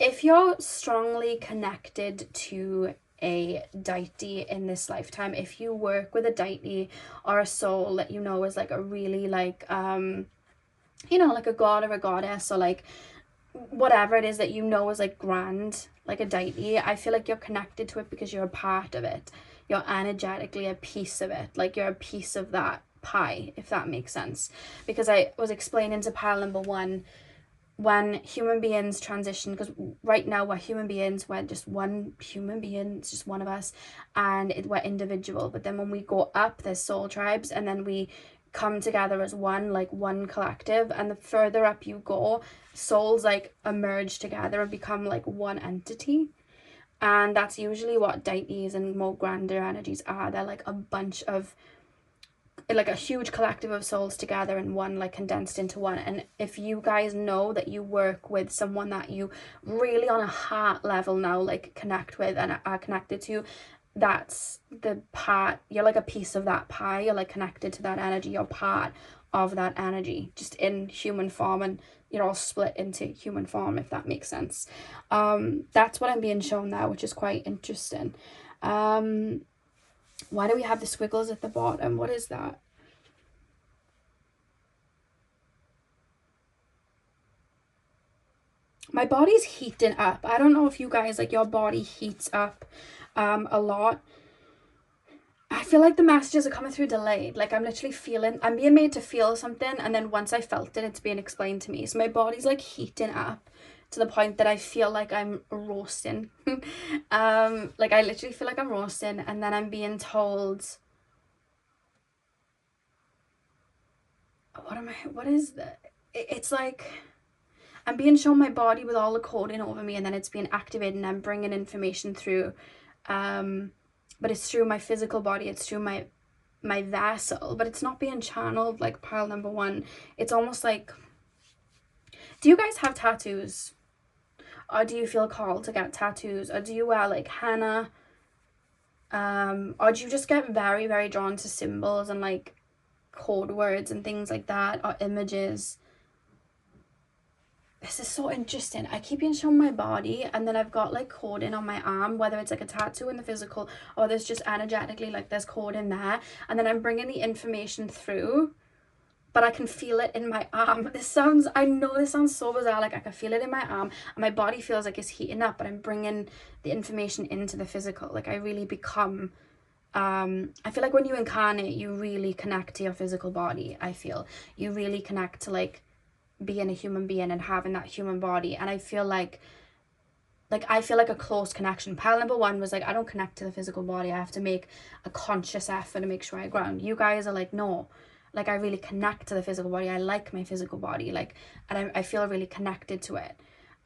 If you're strongly connected to a deity in this lifetime, if you work with a deity or a soul that you know is like a really like you know, like a god or a goddess, or like whatever it is that you know is like grand, like a deity, I feel like you're connected to it because you're a part of it. You're energetically a piece of it. Like you're a piece of that pie, if that makes sense. Because I was explaining to pile number one, when human beings transition, because right now we're human beings, we're just one human being, it's just one of us, and we're individual. But then when we go up, there's soul tribes, and then we come together as one, like one collective. And the further up you go, souls like emerge together and become like one entity. And that's usually what deities and more grander energies are. They're like a bunch of, like a huge collective of souls together in one, like condensed into one. And if you guys know that you work with someone that you really on a heart level now like connect with and are connected to, that's the part, you're like a piece of that pie, you're like connected to that energy, you're part of that energy, just in human form, and you're all split into human form, if that makes sense. That's what I'm being shown now, which is quite interesting. Why do we have the squiggles at the bottom? What is that? My body's heating up. I don't know if you guys, like, your body heats up a lot. I feel like the messages are coming through delayed. Like I'm literally feeling, I'm being made to feel something, and then once I felt it, it's being explained to me. So my body's like heating up. to the point that I feel like I'm roasting. Like I literally feel like I'm roasting, and then I'm being told, what is that? It's like I'm being shown my body with all the coding over me, and then it's being activated, and I'm bringing information through. But it's through my physical body, it's through my vessel, but it's not being channeled like pile number one. It's almost like, do you guys have tattoos? Or do you feel called to get tattoos? Or do you wear like henna? Or do you just get very, very drawn to symbols and like code words and things like that, or images? This is so interesting. I keep being shown my body, and then I've got like coding on my arm, whether it's like a tattoo in the physical or there's just energetically like there's code in there, and then I'm bringing the information through, but I can feel it in my arm. I know this sounds so bizarre, like I can feel it in my arm and my body feels like it's heating up, but I'm bringing the information into the physical. Like I really become, I feel like when you incarnate, you really connect to your physical body. I feel you really connect to like being a human being and having that human body. And I feel like I feel like a close connection. Pile number one was like, I don't connect to the physical body, I have to make a conscious effort to make sure I ground. You guys are like, no, like I really connect to the physical body. I like my physical body, like, and I feel really connected to it.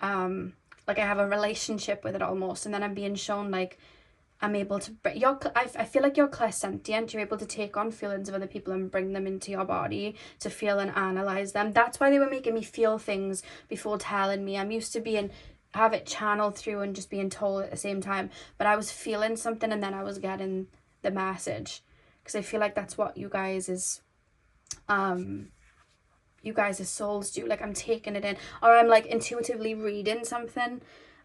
Like I have a relationship with it almost. And then I'm being shown like I'm able to I feel like you're clairsentient. You're able to take on feelings of other people and bring them into your body to feel and analyze them. That's why they were making me feel things before telling me. I'm used to have it channeled through and just being told at the same time, but I was feeling something and then I was getting the message, because I feel like that's what you guys as souls do. Like I'm taking it in, or I'm like intuitively reading something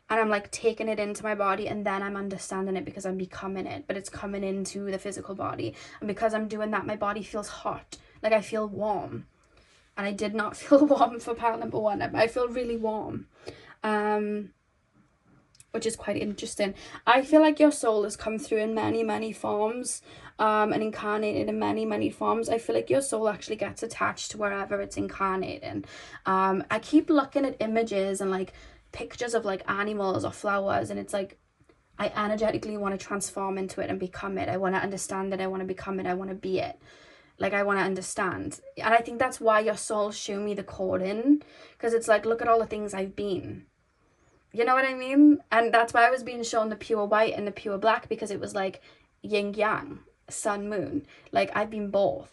and I'm like taking it into my body, and then I'm understanding it because I'm becoming it, but it's coming into the physical body. And because I'm doing that, my body feels hot, like I feel warm, and I did not feel warm for pile number one. I feel really warm, which is quite interesting. I feel like your soul has come through in many forms, and incarnated in many forms. I feel like your soul actually gets attached to wherever it's incarnating. I keep looking at images and like pictures of like animals or flowers, and it's like I energetically want to transform into it and become it. I want to understand it, I want to become it, I want to be it. Like I want to understand. And I think that's why your soul showed me the coding, because it's like, look at all the things I've been, you know what I mean? And that's why I was being shown the pure white and the pure black, because it was like yin yang, sun moon. Like I've been both.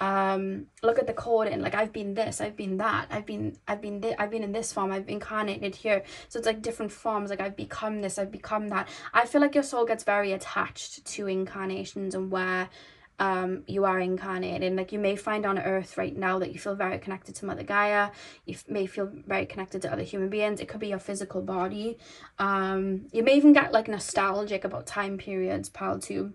Look at the coding, like I've been this, I've been that, I've been in this form, I've incarnated here. So it's like different forms, like I've become this, I've become that. I feel like your soul gets very attached to incarnations and where you are incarnated. Like you may find on earth right now that you feel very connected to Mother Gaia, you may feel very connected to other human beings. It could be your physical body. You may even get like nostalgic about time periods, pile two,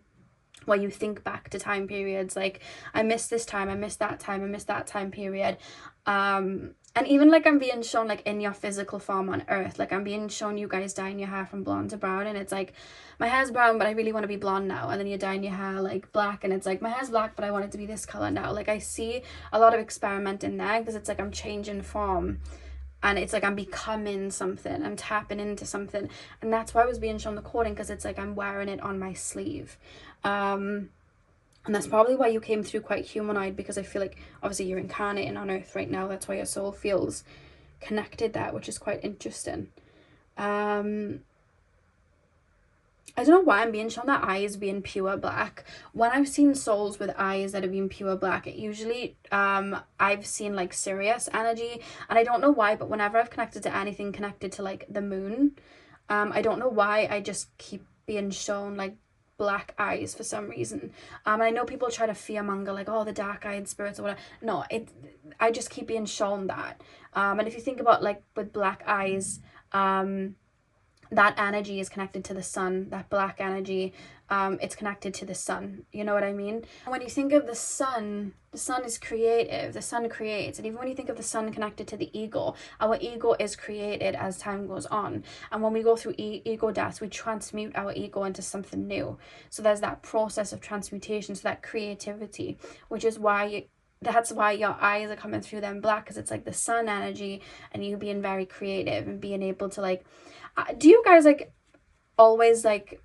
where you think back to time periods like, I miss this time, I miss that time, I miss that time period. And even like I'm being shown like in your physical form on earth, like I'm being shown you guys dyeing your hair from blonde to brown, and it's like, my hair's brown but I really want to be blonde now. And then you're dyeing your hair like black, and it's like, my hair's black but I want it to be this color now. Like I see a lot of experiment in there, because it's like I'm changing form, and it's like I'm becoming something, I'm tapping into something. And that's why I was being shown the coding, because it's like I'm wearing it on my sleeve. And that's probably why you came through quite humanoid, because I feel like obviously you're incarnating on earth right now. That's why your soul feels connected there, which is quite interesting. I don't know why I'm being shown that eyes being pure black. When I've seen souls with eyes that have been pure black, it usually I've seen like Sirius energy, and I don't know why, but whenever I've connected to anything connected to like the moon, I don't know why, I just keep being shown like black eyes for some reason. I know people try to fearmonger like, oh, the dark-eyed spirits or whatever. No, I just keep being shown that. And if you think about like with black eyes, that energy is connected to the sun. That black energy, it's connected to the sun, you know what I mean? When you think of the sun is creative, the sun creates. And even when you think of the sun connected to the ego, our ego is created as time goes on. And when we go through ego deaths, we transmute our ego into something new. So there's that process of transmutation, so that creativity, which is why that's why your eyes are coming through them black, because it's like the sun energy and you being very creative and being able to like, do you guys like always like,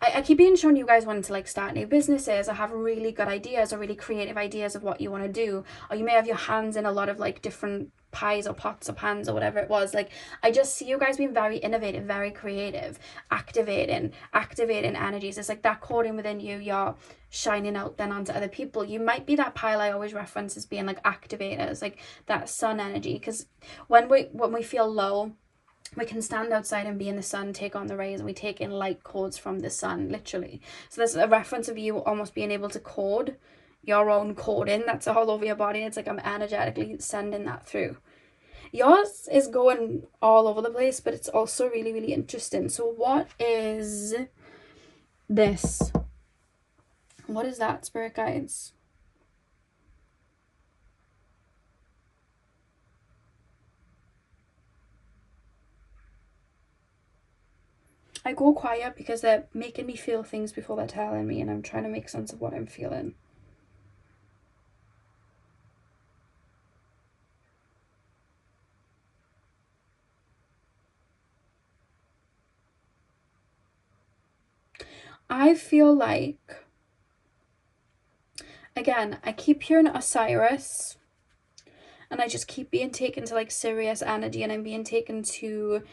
I keep being shown you guys wanting to like start new businesses or have really good ideas or really creative ideas of what you want to do, or you may have your hands in a lot of like different pies or pots or pans or whatever it was. Like, I just see you guys being very innovative, very creative, activating energies. It's like that coding within you, you're shining out then onto other people. You might be that pile I always reference as being like activators, like that sun energy, because when we feel low, we can stand outside and be in the sun, take on the rays, and we take in light codes from the sun, literally. So there's a reference of you almost being able to code your own coding that's all over your body. It's like I'm energetically sending that through. Yours is going all over the place, but it's also really, really interesting. So what is this? What is that, spirit guides? I go quiet because they're making me feel things before they're telling me, and I'm trying to make sense of what I'm feeling. I feel like, again, I keep hearing Osiris, and I just keep being taken to like Sirius energy, and I'm being taken to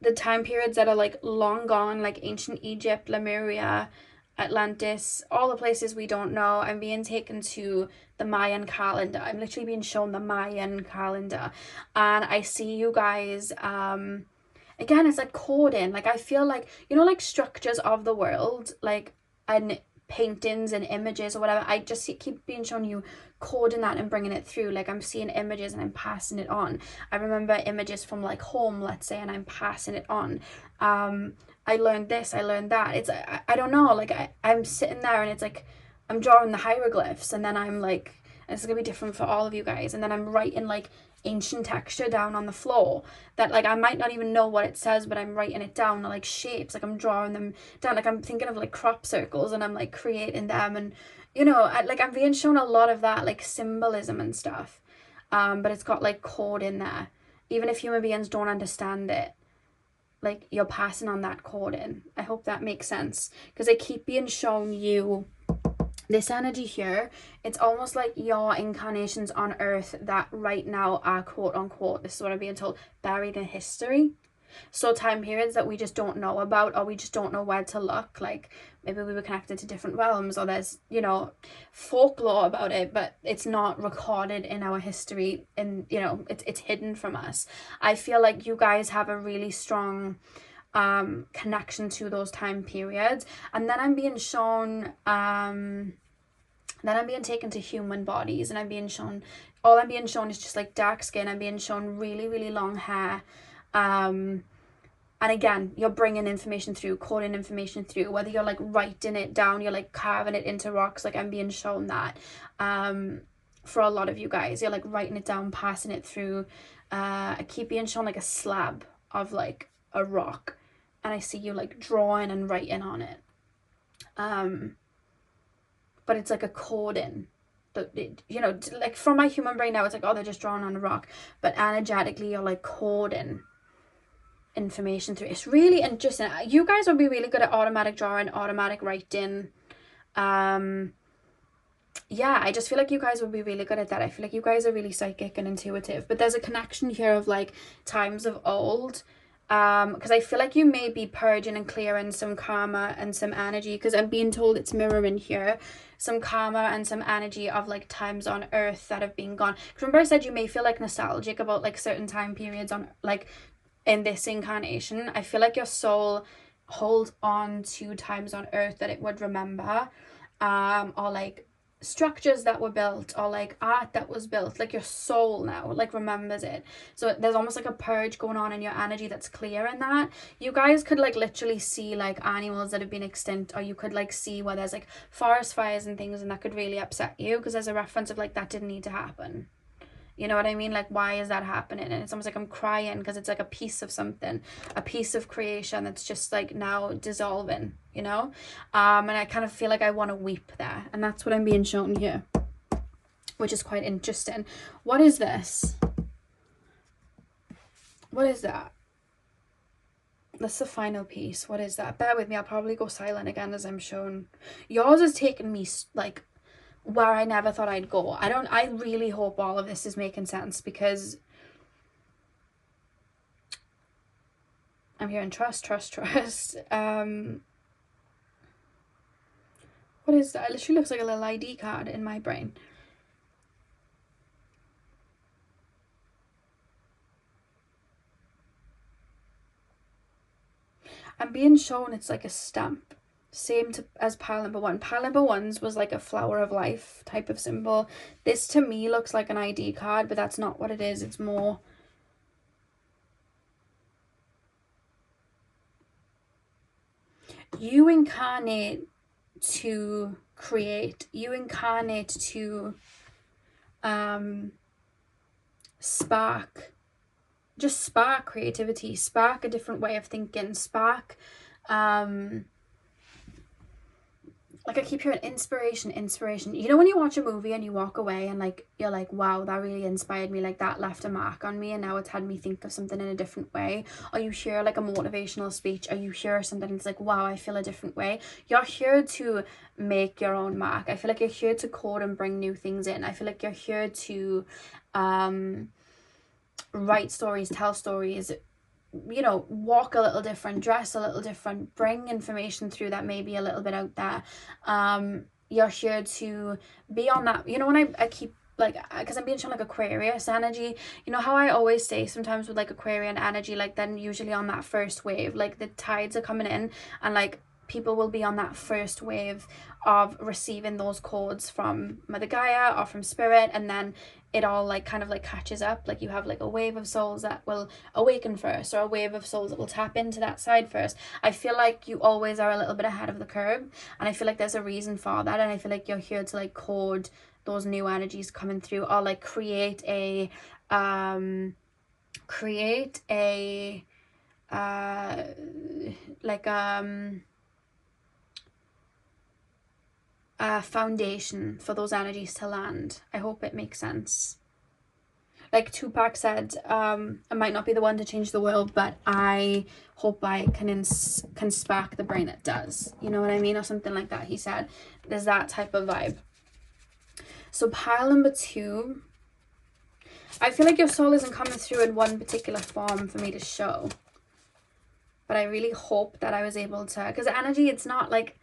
the time periods that are like long gone, like ancient Egypt, Lemuria, Atlantis, all the places we don't know. I'm being taken to the Mayan calendar. I'm literally being shown the Mayan calendar, and I see you guys, again, it's like coding. Like, I feel like, you know, like structures of the world, like, and paintings and images or whatever, I just keep being shown you coding that and bringing it through. Like, I'm seeing images and I'm passing it on. I remember images from like home, let's say, and I'm passing it on. I learned this, I learned that. It's, I don't know, like, I'm sitting there and it's like I'm drawing the hieroglyphs, and then I'm like, and it's gonna be different for all of you guys, and then I'm writing like ancient texture down on the floor that like I might not even know what it says, but I'm writing it down, like shapes, like I'm drawing them down, like I'm thinking of like crop circles and I'm like creating them, and you know, I'm being shown a lot of that like symbolism and stuff, but it's got like code in there. Even if human beings don't understand it, like you're passing on that code in. I hope that makes sense, because I keep being shown you this energy here. It's almost like your incarnations on earth that right now are, quote unquote, this is what I'm being told, buried in history. So time periods that we just don't know about, or we just don't know where to look. Like, maybe we were connected to different realms, or there's, you know, folklore about it, but it's not recorded in our history, and you know, it's hidden from us. I feel like you guys have a really strong connection to those time periods. And then I'm being shown then I'm being taken to human bodies, and I'm being shown, all I'm being shown is just like dark skin. I'm being shown really, really long hair, and again, you're bringing information through, coding information through, whether you're like writing it down, you're like carving it into rocks. Like, I'm being shown that for a lot of you guys, you're like writing it down, passing it through. I keep being shown like a slab of like a rock, and I see you like drawing and writing on it, but it's like a coding that, you know, like from my human brain now, it's like, oh, they're just drawing on a rock, but energetically you're like coding information through. It's really interesting. You guys will be really good at automatic drawing, automatic writing. Yeah, I just feel like you guys will be really good at that. I feel like you guys are really psychic and intuitive, but there's a connection here of like times of old, because I feel like you may be purging and clearing some karma and some energy, because I'm being told it's mirroring here some karma and some energy of like times on earth that have been gone. Because remember I said you may feel like nostalgic about like certain time periods on like in this incarnation. I feel like your soul holds on to times on earth that it would remember, or like structures that were built, or like art that was built. Like your soul now like remembers it. So there's almost like a purge going on in your energy that's clear in that. You guys could like literally see like animals that have been extinct, or you could like see where there's like forest fires and things, and that could really upset you, because there's a reference of like that didn't need to happen. You know what I mean? Like, why is that happening? And it's almost like I'm crying, because it's like a piece of something, a piece of creation that's just like now dissolving, you know? And I kind of feel like I want to weep there. And that's what I'm being shown here. which is quite interesting. What is this? What is that? That's the final piece. What is that? Bear with me. I'll probably go silent again as I'm shown. Yours has taken me like where I never thought I'd go. I really hope all of this is making sense, because I'm hearing trust. What is that? It literally looks like a little ID card in my brain. I'm being shown it's like a stamp. Same as pile number 1. Pile number 1's was like a flower of life type of symbol. This to me looks like an ID card, but that's not what it is. It's more... you incarnate to create. You incarnate to spark creativity, spark a different way of thinking, spark like I keep hearing inspiration. You know when you watch a movie and you walk away and like you're like, wow, that really inspired me, like that left a mark on me and now it's had me think of something in a different way. Or you hear like a motivational speech, or you hear something, it's like, wow, I feel a different way. You're here to make your own mark. I feel like you're here to code and bring new things in. I feel like you're here to write stories, tell stories, you know, walk a little different, dress a little different, bring information through that may be a little bit out there. You're here to be on that, you know, when I keep like, because I'm being shown like Aquarius energy, you know how I always say sometimes with like Aquarian energy, like then usually on that first wave, like the tides are coming in and like people will be on that first wave of receiving those codes from Mother Gaia or from Spirit, and then it all like kind of like catches up. Like you have like a wave of souls that will awaken first, or a wave of souls that will tap into that side first. I feel like you always are a little bit ahead of the curve, and I feel like there's a reason for that, and I feel like you're here to like code those new energies coming through, or like create a foundation for those energies to land. I hope it makes sense. Like Tupac said, I might not be the one to change the world, but I hope I can spark the brain that does. You know what I mean? Or something like that. He said there's that type of vibe. So pile number 2, I feel like your soul isn't coming through in one particular form for me to show, but I really hope that I was able to, because energy, it's not like,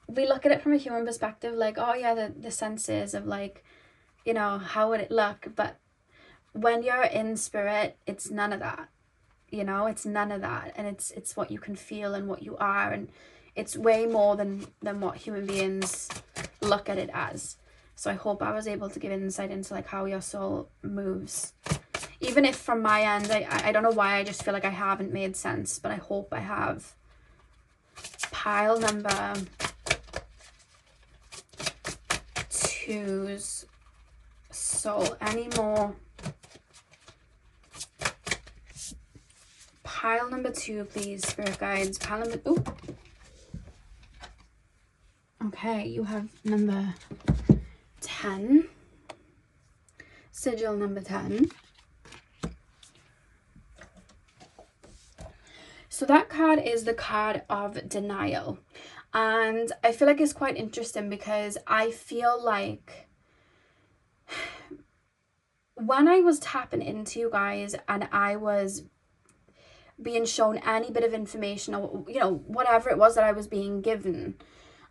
we look at it from a human perspective, like, oh yeah, the senses of like, you know, how would it look? But when you're in spirit, it's none of that, you know, it's none of that. And it's what you can feel and what you are. And it's way more than what human beings look at it as. So I hope I was able to give insight into like how your soul moves. Even if from my end, I don't know why, I just feel like I haven't made sense, but I hope I have. Pile number 2's soul. Any more? Pile number 2, please, spirit guides. Pile number... Ooh. Okay, you have number 10. Sigil number 10. So that card is the card of denial. And I feel like it's quite interesting because I feel like when I was tapping into you guys and I was being shown any bit of information or, you know, whatever it was that I was being given,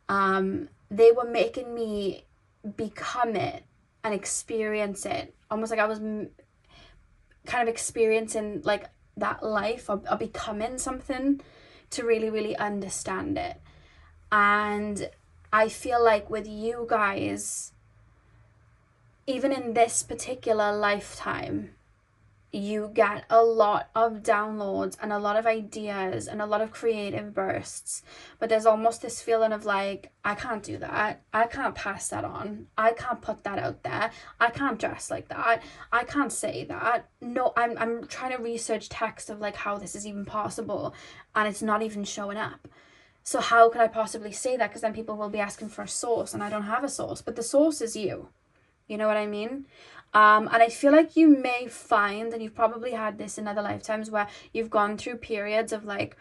they were making me become it and experience it. Almost like I was kind of experiencing like that life or becoming something to really, really understand it. And I feel like with you guys, even in this particular lifetime, you get a lot of downloads and a lot of ideas and a lot of creative bursts, but there's almost this feeling of like, I can't do that, I can't pass that on, I can't put that out there, I can't dress like that, I can't say that, no, I'm trying to research text of like how this is even possible and it's not even showing up. So how could I possibly say that? Because then people will be asking for a source and I don't have a source, but the source is you. You know what I mean? And I feel like you may find, and you've probably had this in other lifetimes, where you've gone through periods of like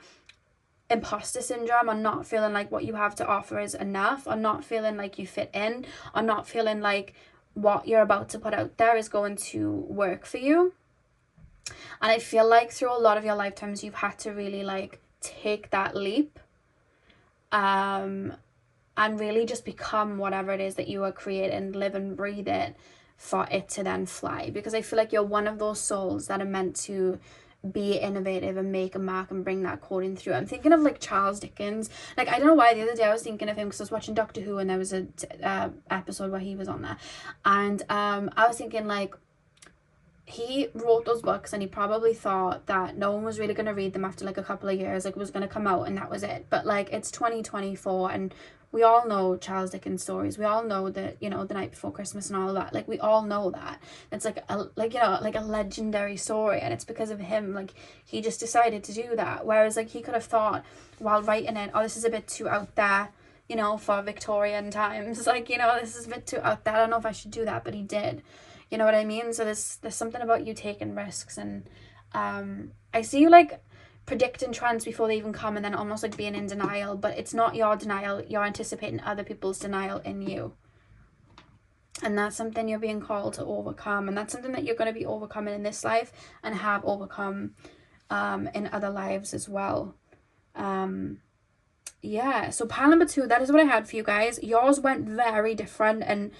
imposter syndrome, or not feeling like what you have to offer is enough, or not feeling like you fit in, or not feeling like what you're about to put out there is going to work for you. And I feel like through a lot of your lifetimes you've had to really like take that leap, and really just become whatever it is that you are creating, live and breathe it, for it to then fly. Because I feel like you're one of those souls that are meant to be innovative and make a mark and bring that coding through. I'm thinking of like Charles Dickens. Like, I don't know why the other day I was thinking of him, because I was watching Doctor Who and there was a episode where he was on there, and I was thinking like, he wrote those books and he probably thought that no one was really going to read them after like a couple of years, like it was going to come out and that was it. But like, it's 2024 and we all know Charles Dickens stories. We all know that, you know, The Night Before Christmas and all that. Like, we all know that. It's like a, like, you know, like a legendary story, and it's because of him. Like, he just decided to do that. Whereas like, he could have thought while writing it, oh, this is a bit too out there, you know, for Victorian times. Like, you know, this is a bit too out there. I don't know if I should do that, but he did. You know what I mean? So there's something about you taking risks, and I see you like predicting trends before they even come, and then almost like being in denial, but it's not your denial, you're anticipating other people's denial in you. And that's something you're being called to overcome, and that's something that you're going to be overcoming in this life and have overcome in other lives as well. Yeah, so pile number 2, that is what I had for you guys. Yours went very different, and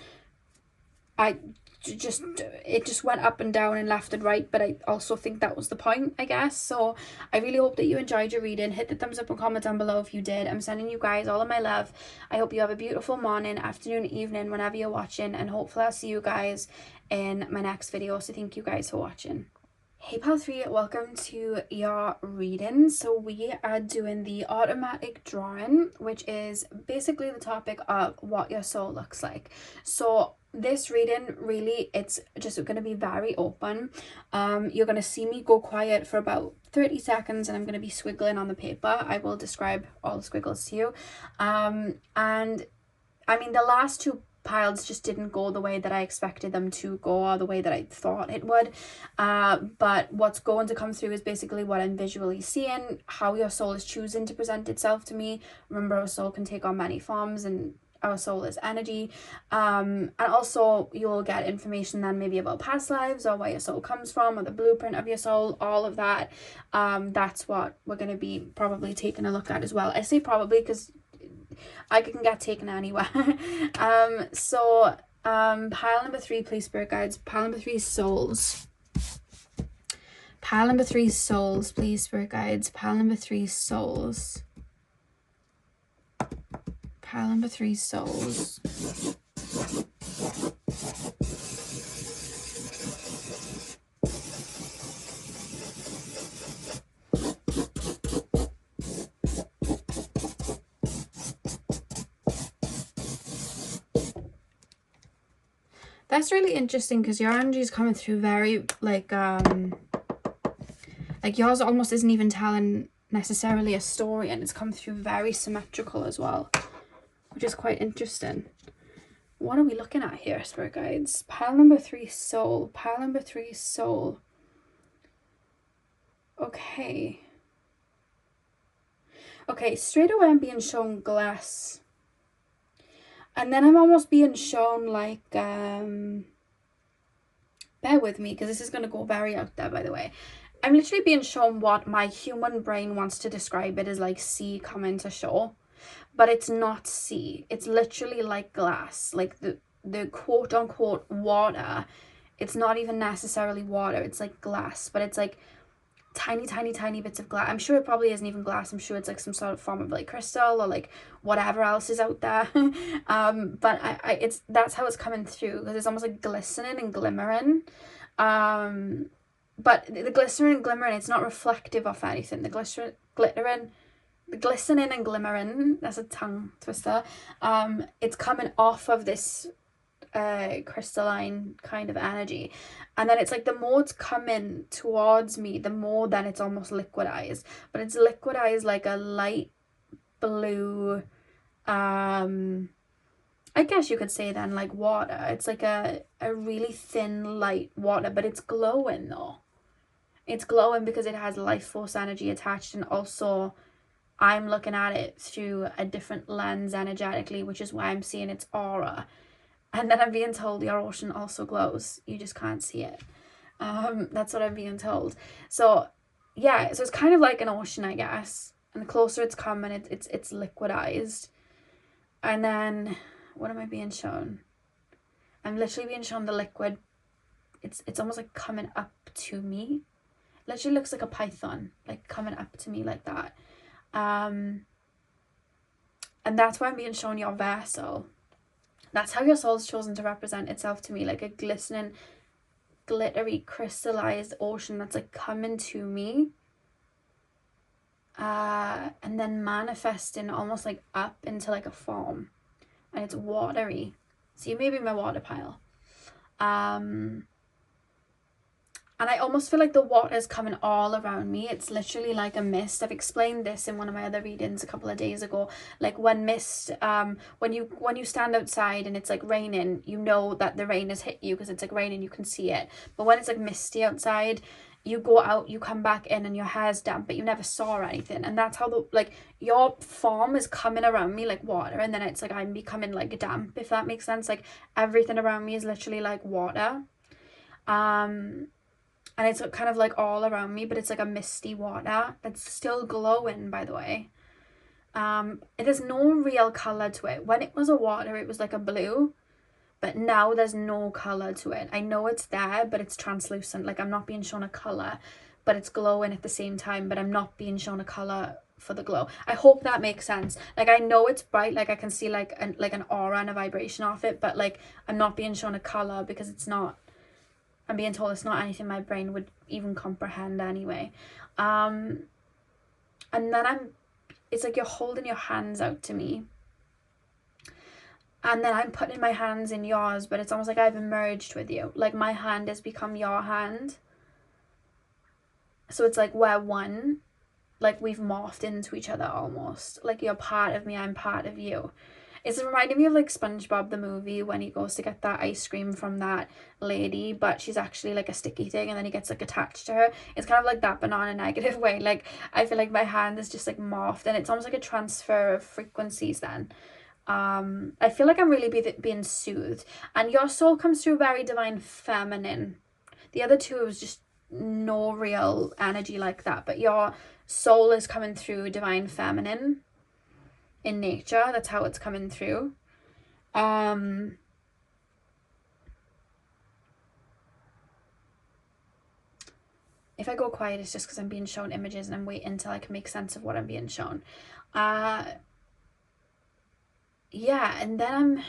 it just went up and down and left and right, but I also think that was the point, I guess. So I really hope that you enjoyed your reading. Hit the thumbs up and comment down below if you did. I'm sending you guys all of my love. I hope you have a beautiful morning, afternoon, evening, whenever you're watching, and hopefully I'll see you guys in my next video. So thank you guys for watching. Hey pal 3, welcome to your reading. So we are doing the automatic drawing, which is basically the topic of what your soul looks like. So this reading, really, it's just going to be very open. You're going to see me go quiet for about 30 seconds, and I'm going to be squiggling on the paper. I will describe all the squiggles to you. And I mean, the last 2 piles just didn't go the way that I expected them to go, or the way that I thought it would. But what's going to come through is basically what I'm visually seeing, how your soul is choosing to present itself to me. Remember, our soul can take on many forms, and our soul is energy. And also you'll get information then maybe about past lives, or where your soul comes from, or the blueprint of your soul, all of that. That's what we're going to be probably taking a look at as well. I say probably because I can get taken anywhere. So pile number 3, please, spirit guides. Pile number 3, souls. Pile number 3, souls, please, spirit guides. Pile number 3, souls. Pile number 3, souls. That's really interesting, because your energy is coming through very like yours almost isn't even telling necessarily a story, and it's come through very symmetrical as well, which is quite interesting. What are we looking at here, spirit guides? Pile number 3, soul. Pile number 3, soul. Okay, straight away I'm being shown glass, and then I'm almost being shown like bear with me, because this is going to go very out there, by the way. I'm literally being shown what my human brain wants to describe it as, like sea coming to shore, but it's not sea. It's literally like glass, like the quote unquote water. It's not even necessarily water, it's like glass, but it's like tiny bits of glass. I'm sure it probably isn't even glass. I'm sure it's like some sort of form of like crystal, or like whatever else is out there. But it's that's how it's coming through, because it's almost like glistening and glimmering. But the glistening and glimmering, it's not reflective of anything. The glistening and glimmering, that's a tongue twister. It's coming off of this crystalline kind of energy, and then it's like the more it's coming towards me, the more then it's almost liquidized, but it's liquidized like a light blue I guess you could say then like water. It's like a really thin light water, but it's glowing though. It's glowing because it has life force energy attached, and also I'm looking at it through a different lens energetically, which is why I'm seeing its aura. And then I'm being told your ocean also glows. You just can't see it. That's what I'm being told. So yeah, so it's kind of like an ocean, I guess. And the closer it's coming, it's liquidized. And then what am I being shown? I'm literally being shown the liquid. It's almost like coming up to me. Literally looks like a python, like coming up to me like that. And that's why I'm being shown your vessel. That's how your soul's chosen to represent itself to me, like a glistening, glittery, crystallized ocean that's like coming to me. And then manifesting almost like up into like a form. And it's watery. So you may be my water pile. And I almost feel like the water is coming all around me. It's literally like a mist. I've explained this in one of my other readings a couple of days ago. Like when mist, when you stand outside and it's like raining, you know that the rain has hit you because it's like raining, you can see it. But when it's like misty outside, you go out, you come back in and your hair's damp, but you never saw anything. And that's how the, like, your form is coming around me like water, and then it's like I'm becoming like damp, if that makes sense. Like everything around me is literally like water. And it's kind of like all around me, but it's like a misty water that's still glowing, by the way. There's no real color to it. When it was a water, it was like a blue, but now there's no color to it. I know it's there, but it's translucent. Like I'm not being shown a color, but it's glowing at the same time, but I'm not being shown a color for the glow. I hope that makes sense. Like I know it's bright, like I can see like an aura and a vibration off it, but like I'm not being shown a color because it's not, I'm being told it's not anything my brain would even comprehend anyway. And then it's like you're holding your hands out to me. And then I'm putting my hands in yours, but it's almost like I've merged with you. Like my hand has become your hand. So it's like we're one. Like we've morphed into each other almost. Like you're part of me, I'm part of you. It's reminding me of like SpongeBob the movie when he goes to get that ice cream from that lady, but she's actually like a sticky thing, and then he gets like attached to her. It's kind of like that, but not in a negative way. Like I feel like my hand is just like morphed, and it's almost like a transfer of frequencies then. I feel like I'm really being soothed, and your soul comes through very divine feminine. The other two was just no real energy like that, but your soul is coming through divine feminine in nature. That's how it's coming through. If I go quiet, it's just because I'm being shown images and I'm waiting until I can make sense of what I'm being shown. Yeah, and then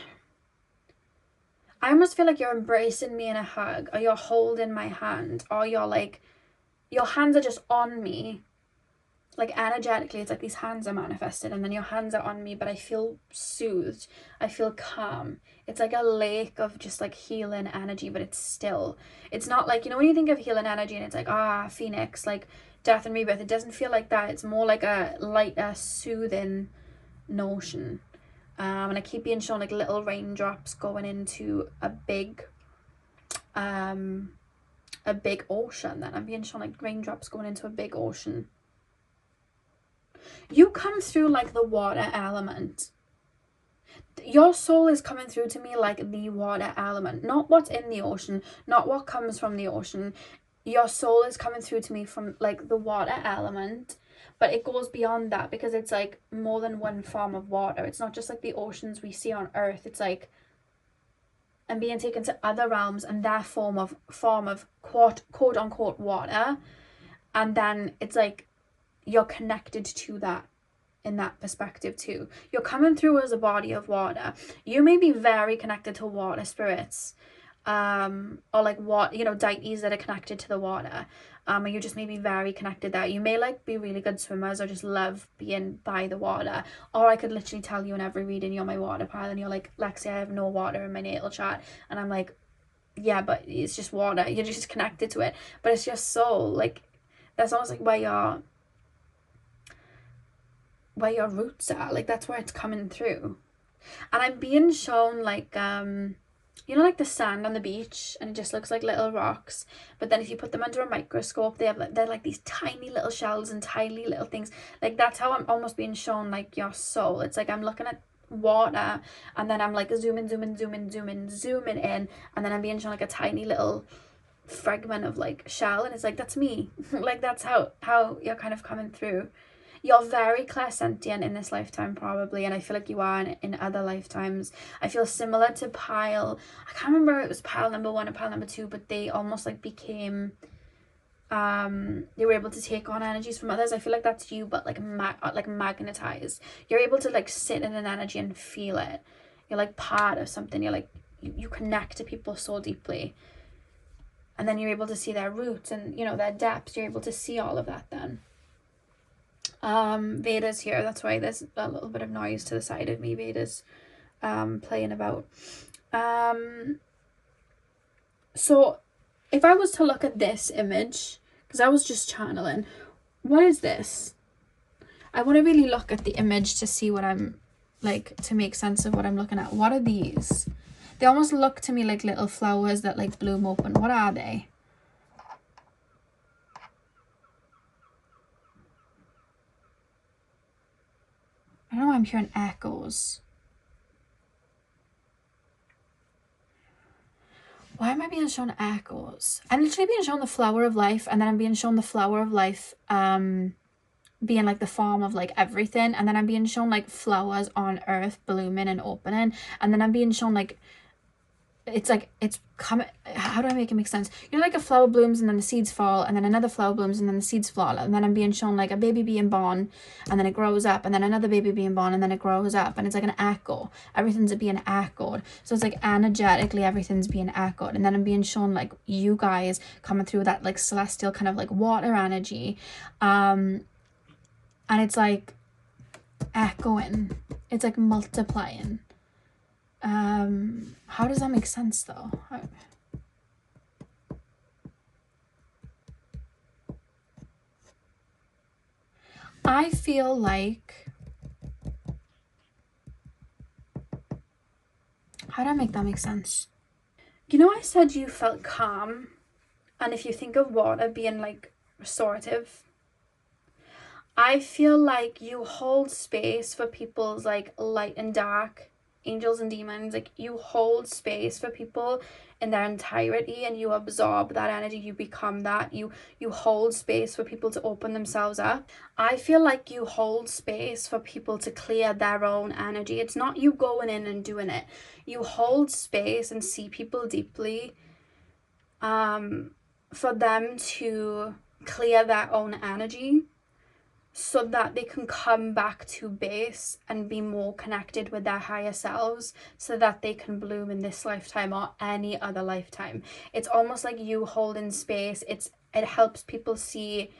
I almost feel like you're embracing me in a hug, or you're holding my hand, or you're like, your hands are just on me. Like energetically, it's like these hands are manifested, and then your hands are on me, but I feel soothed. I feel calm. It's like a lake of just like healing energy, but it's still, it's not like, you know, when you think of healing energy and it's like, phoenix, like death and rebirth, it doesn't feel like that. It's more like a lighter, soothing notion. And I keep being shown like little raindrops going into a big ocean. Then I'm being shown like raindrops going into a big ocean. You come through like the water element. Your soul is coming through to me like the water element, not what's in the ocean, not what comes from the ocean. Your soul is coming through to me from like the water element, but it goes beyond that because it's like more than one form of water. It's not just like the oceans we see on Earth. It's like I'm being taken to other realms and their form of quote unquote water, and then it's like you're connected to that in that perspective too. You're coming through as a body of water. You may be very connected to water spirits, or like what, you know, deities that are connected to the water, or you just may be very connected there. You may like be really good swimmers or just love being by the water, or I could literally tell you in every reading you're my water pile, and you're like, Lexi, I have no water in my natal chart, and I'm like, yeah, but it's just water. You're just connected to it, but it's your soul. Like that's almost like where your roots are. Like that's where it's coming through. And I'm being shown like you know, like the sand on the beach, and it just looks like little rocks, but then if you put them under a microscope, they're like these tiny little shells and tiny little things. Like that's how I'm almost being shown like your soul. It's like I'm looking at water, and then I'm like zooming in, and then I'm being shown like a tiny little fragment of like shell, and it's like that's me. Like that's how you're kind of coming through. You're very clairsentient in this lifetime probably, and I feel like you are in other lifetimes. I feel similar to pile, I can't remember if it was pile number 1 or pile number 2, but they almost like became they were able to take on energies from others. I feel like that's you, but like magnetized. You're able to like sit in an energy and feel it. You're like part of something. You're like you connect to people so deeply, and then you're able to see their roots and, you know, their depths. You're able to see all of that then. Veda's here, that's why there's a little bit of noise to the side of me. Veda's playing about. So if I was to look at this image, because I was just channeling, what is this? I want to really look at the image to see what I'm like, to make sense of what I'm looking at. What are these? They almost look to me like little flowers that like bloom open. What are they? I don't know why I'm hearing echoes. Why am I being shown echoes? I'm literally being shown the flower of life, and then I'm being shown the flower of life being like the form of like everything, and then I'm being shown like flowers on earth blooming and opening, and then I'm being shown like it's like it's coming. How do I make it make sense? You know, like a flower blooms and then the seeds fall, and then another flower blooms and then the seeds fall, and then I'm being shown like a baby being born, and then it grows up, and then another baby being born, and then it grows up, and it's like an echo. Everything's being echoed, so it's like energetically everything's being echoed. And then I'm being shown like you guys coming through that like celestial kind of like water energy, and it's like echoing, it's like multiplying. How does that make sense though? I feel like, how do I make that make sense? You know, I said you felt calm, and if you think of water being like restorative, I feel like you hold space for people's like light and dark, angels and demons. Like you hold space for people in their entirety, and you absorb that energy. You become that. You hold space for people to open themselves up. I feel like you hold space for people to clear their own energy. It's not you going in and doing it. You hold space and see people deeply for them to clear their own energy, so that they can come back to base and be more connected with their higher selves, so that they can bloom in this lifetime or any other lifetime. It's almost like you holding space. It helps people see.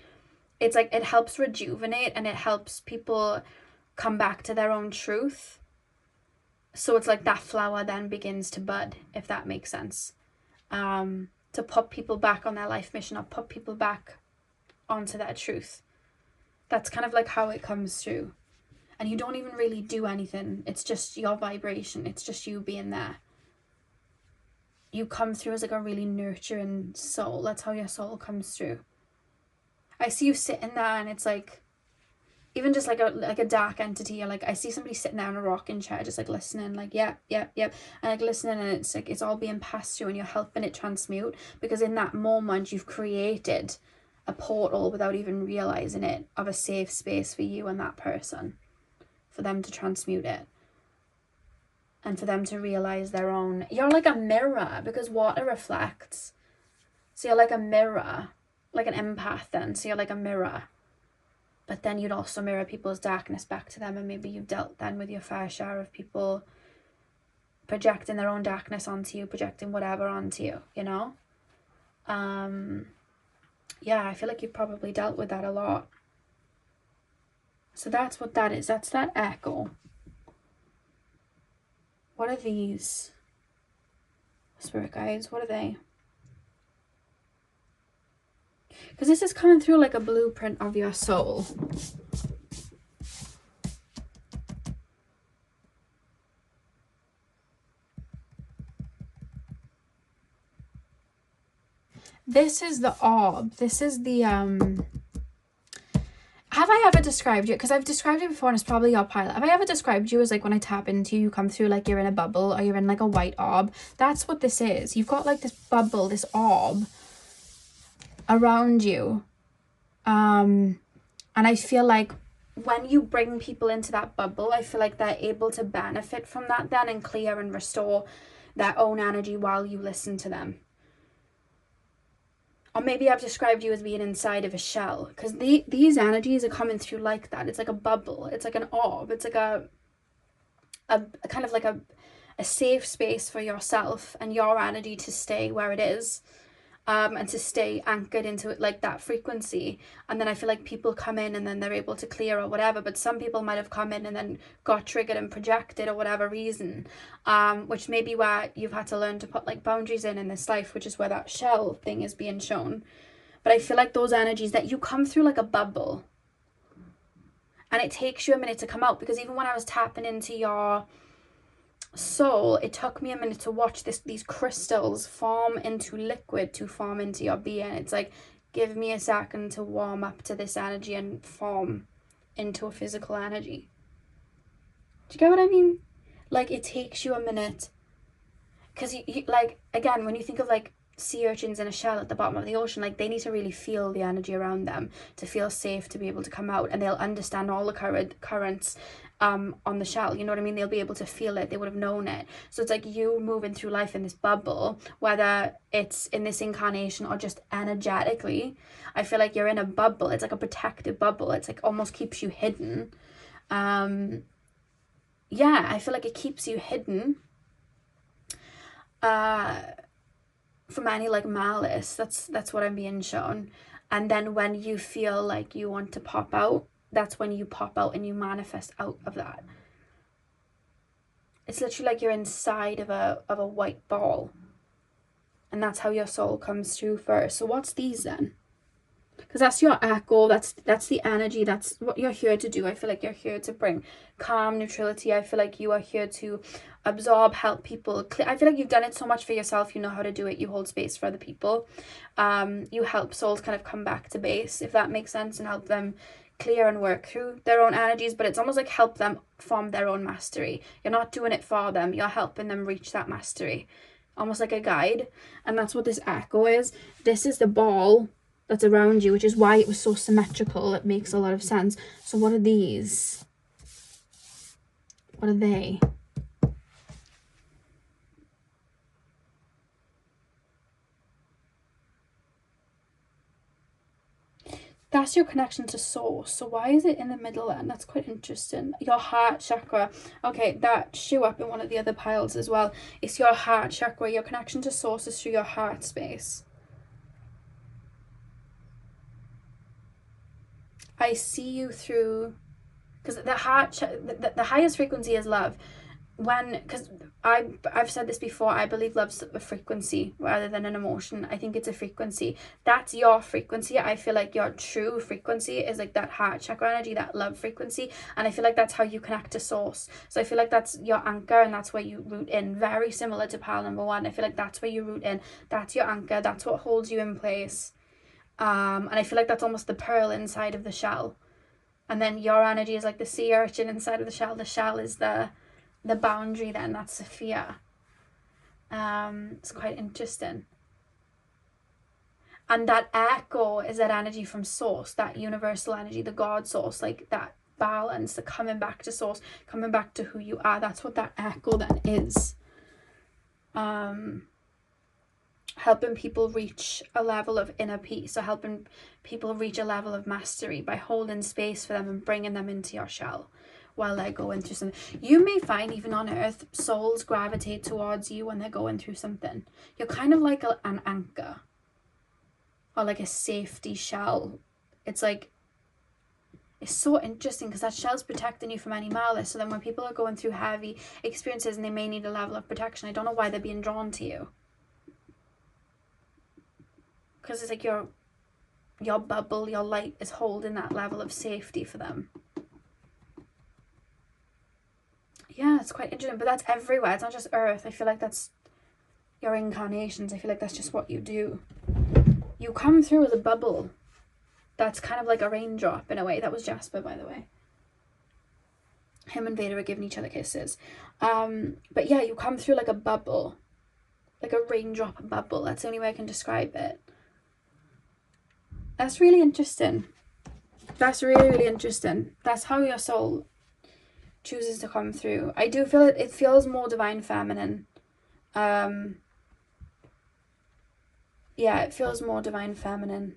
It's like it helps rejuvenate, and it helps people come back to their own truth. So it's like that flower then begins to bud, if that makes sense. To put people back on their life mission, or put people back onto their truth. That's kind of like how it comes through. And you don't even really do anything. It's just your vibration. It's just you being there. You come through as like a really nurturing soul. That's how your soul comes through. I see you sitting there, and it's like, even just like a dark entity, or like I see somebody sitting there in a rocking chair just like listening, like yep, and like listening, and it's like it's all being passed through, and you're helping it transmute, because in that moment you've created a portal without even realizing it, of a safe space for you and that person, for them to transmute it, and for them to realize their own. You're like a mirror, because water reflects, so you're like a mirror, like an empath then, so you're like a mirror, but then you'd also mirror people's darkness back to them, and maybe you've dealt then with your fair share of people projecting their own darkness onto you, projecting whatever onto you, you know. Yeah, I feel like you've probably dealt with that a lot. So that's what that is. That's that echo. What are these? Spirit guides, what are they? Because this is coming through like a blueprint of your soul. This is the orb. This is the have I ever described you, because I've described it before and it's probably your pilot, have I ever described you as like when I tap into you, you come through like you're in a bubble or you're in like a white orb? That's what this is. You've got like this bubble, this orb around you, and I feel like when you bring people into that bubble, I feel like they're able to benefit from that then and clear and restore their own energy while you listen to them. Or maybe I've described you as being inside of a shell, because these energies are coming through like that. It's like a bubble. It's like an orb. It's like a kind of like a safe space for yourself and your energy to stay where it is, and to stay anchored into it, like that frequency. And then I feel like people come in and then they're able to clear or whatever, but some people might have come in and then got triggered and projected or whatever reason, which may be where you've had to learn to put like boundaries in this life, which is where that shell thing is being shown. But I feel like those energies that you come through like a bubble, and it takes you a minute to come out, because even when I was tapping into your soul, it took me a minute to watch these crystals form into liquid, to form into your being. It's like, give me a second to warm up to this energy and form into a physical energy. Do you get what I mean? Like, it takes you a minute, because you like, again, when you think of like sea urchins in a shell at the bottom of the ocean, like they need to really feel the energy around them to feel safe to be able to come out, and they'll understand all the currents on the shell, you know what I mean? They'll be able to feel it, they would have known it. So it's like you moving through life in this bubble, whether it's in this incarnation or just energetically. I feel like you're in a bubble. It's like a protective bubble. It's like almost keeps you hidden. Yeah, I feel like it keeps you hidden from any like malice. That's what I'm being shown. And then when you feel like you want to pop out, that's when you pop out and you manifest out of that. It's literally like you're inside of a white ball, and that's how your soul comes through first. So what's these then? Because that's your echo, that's the energy, that's what you're here to do. I feel like you're here to bring calm, neutrality. I feel like you are here to absorb, help people. I feel like you've done it so much for yourself, you know how to do it. You hold space for other people. You help souls kind of come back to base, if that makes sense, and help them clear and work through their own energies. But it's almost like help them form their own mastery. You're not doing it for them, you're helping them reach that mastery, almost like a guide. And that's what this echo is. This is the ball that's around you, which is why it was so symmetrical. It makes a lot of sense. So what are these? What are they? That's your connection to source. So why is it in the middle then? That's quite interesting. Your heart chakra. Okay, that show up in one of the other piles as well. It's your heart chakra. Your connection to source is through your heart space. I see you through, because the heart, the highest frequency is love. Because I've said this before, I believe love's a frequency rather than an emotion. I think it's a frequency. That's your frequency. I feel like your true frequency is like that heart chakra energy, that love frequency. And I feel like that's how you connect to source. So I feel like that's your anchor, and that's where you root in. Very similar to pile number 1. I feel like that's where you root in. That's your anchor. That's what holds you in place. And I feel like that's almost the pearl inside of the shell. And then your energy is like the sea urchin inside of the shell. The shell is the boundary then. That's Sophia. It's quite interesting. And that echo is that energy from source, that universal energy, the God source, like that balance, the coming back to source, coming back to who you are. That's what that echo then is. Helping people reach a level of inner peace, or helping people reach a level of mastery by holding space for them and bringing them into your shell while they're going through something. You may find even on earth, souls gravitate towards you when they're going through something. You're kind of like an anchor, or like a safety shell. It's like, it's so interesting because that shell's protecting you from any malice. So then when people are going through heavy experiences and they may need a level of protection, I don't know why they're being drawn to you. Because it's like your bubble, your light is holding that level of safety for them. Yeah, it's quite interesting, but that's everywhere. It's not just Earth. I feel like that's your incarnations. I feel like that's just what you do. you come through as a bubble that's kind of like a raindrop in a way. That was Jasper, by the way. Him and Vader are giving each other kisses. But yeah, you come through like a bubble, like a raindrop bubble. That's the only way I can describe it. That's really interesting. That's really, really interesting. That's how your soul chooses to come through. I do feel it feels more divine feminine. Yeah, it feels more divine feminine.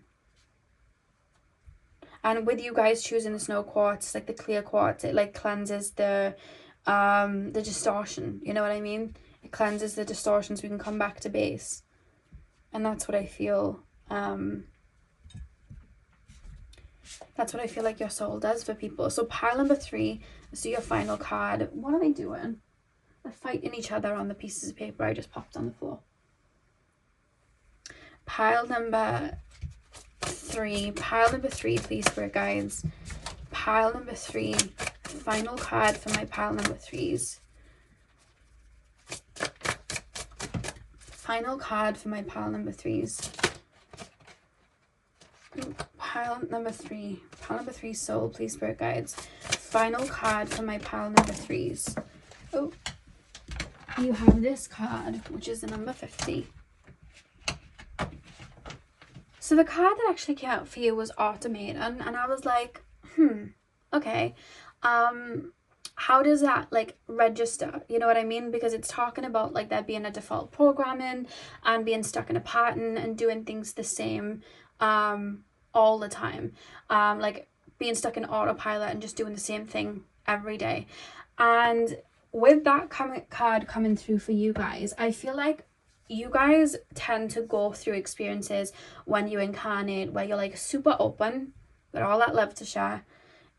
And with you guys choosing the snow quartz, like the clear quartz, it like cleanses the distortion, you know what I mean? It cleanses the distortion so we can come back to base. And that's what I feel, that's what I feel like your soul does for people. So pile number 3, so your final card. What are they doing? They're fighting each other on the pieces of paper I just popped on the floor. Pile number 3, please, spirit guides. Pile number 3, final card for my pile number 3s. Final card for my pile number 3s. Pile number 3, soul, please, spirit guides. Final card for my pile number 3s. Oh, you have this card, which is the number 50. So the card that actually came out for you was Automaton, and I was like, okay, how does that like register? You know what I mean? Because it's talking about like there being a default programming and being stuck in a pattern and doing things the same all the time, like being stuck in autopilot and just doing the same thing every day. And with that card coming through for you guys, I feel like you guys tend to go through experiences when you incarnate where you're like super open, got all that love to share,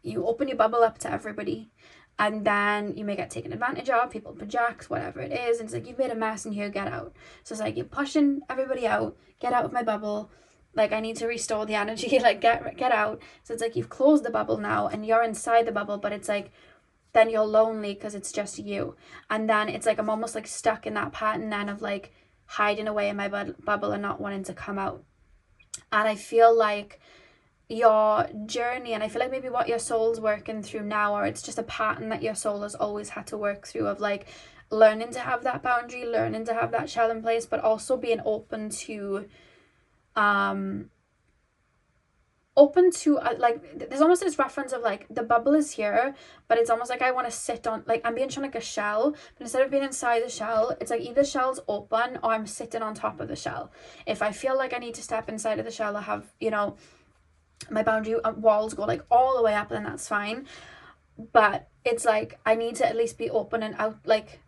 you open your bubble up to everybody, and then you may get taken advantage of, people project, whatever it is, and it's like, you've made a mess in here, get out. So it's like, you're pushing everybody out, get out of my bubble, like I need to restore the energy, like get out. So it's like you've closed the bubble now and you're inside the bubble, but it's like then you're lonely because it's just you. And then it's like I'm almost like stuck in that pattern then of like hiding away in my bubble and not wanting to come out. And I feel like your journey, and I feel like maybe what your soul's working through now, or it's just a pattern that your soul has always had to work through of like learning to have that boundary, learning to have that shell in place, but also being open to like there's almost this reference of like the bubble is here, but it's almost like I want to sit on, like I'm being shown like a shell, but instead of being inside the shell, it's like either shell's open or I'm sitting on top of the shell. If I feel like I need to step inside of the shell or have, you know, my boundary walls go like all the way up, then that's fine. But it's like I need to at least be open and out, like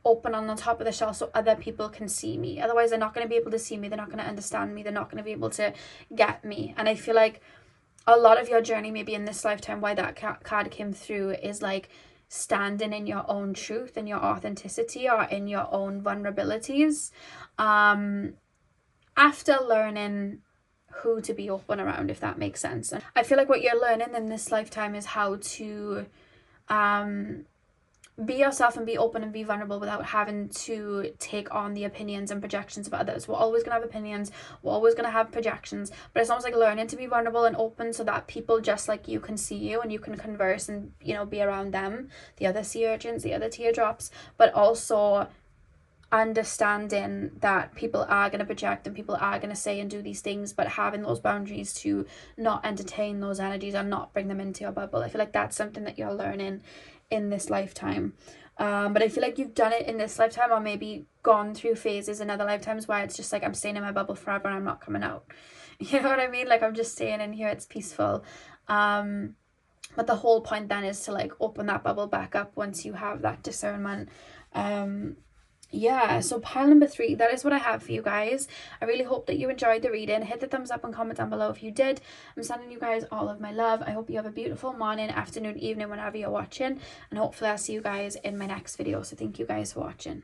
open on the top of the shell so other people can see me. Otherwise they're not going to be able to see me, they're not going to understand me, they're not going to be able to get me. And I feel like a lot of your journey maybe in this lifetime, why that card came through, is like standing in your own truth and your authenticity, or in your own vulnerabilities, after learning who to be open around, if that makes sense. And I feel like what you're learning in this lifetime is how to be yourself and be open and be vulnerable without having to take on the opinions and projections of others. We're always going to have opinions, we're always going to have projections, but it's almost like learning to be vulnerable and open so that people just like you can see you and you can converse and, you know, be around them, the other sea urchins, the other teardrops, but also understanding that people are going to project and people are going to say and do these things, but having those boundaries to not entertain those energies and not bring them into your bubble. I feel like that's something that you're learning in this lifetime, but I feel like you've done it in this lifetime, or maybe gone through phases in other lifetimes where it's just like I'm staying in my bubble forever and I'm not coming out. You know what I mean? Like I'm just staying in here, it's peaceful, but the whole point then is to like open that bubble back up once you have that discernment. Yeah, so pile number 3, that is what I have for you guys. I really hope that you enjoyed the reading. Hit the thumbs up and comment down below if you did. I'm sending you guys all of my love. I hope you have a beautiful morning, afternoon, evening, whenever you're watching, and hopefully I'll see you guys in my next video. So thank you guys for watching.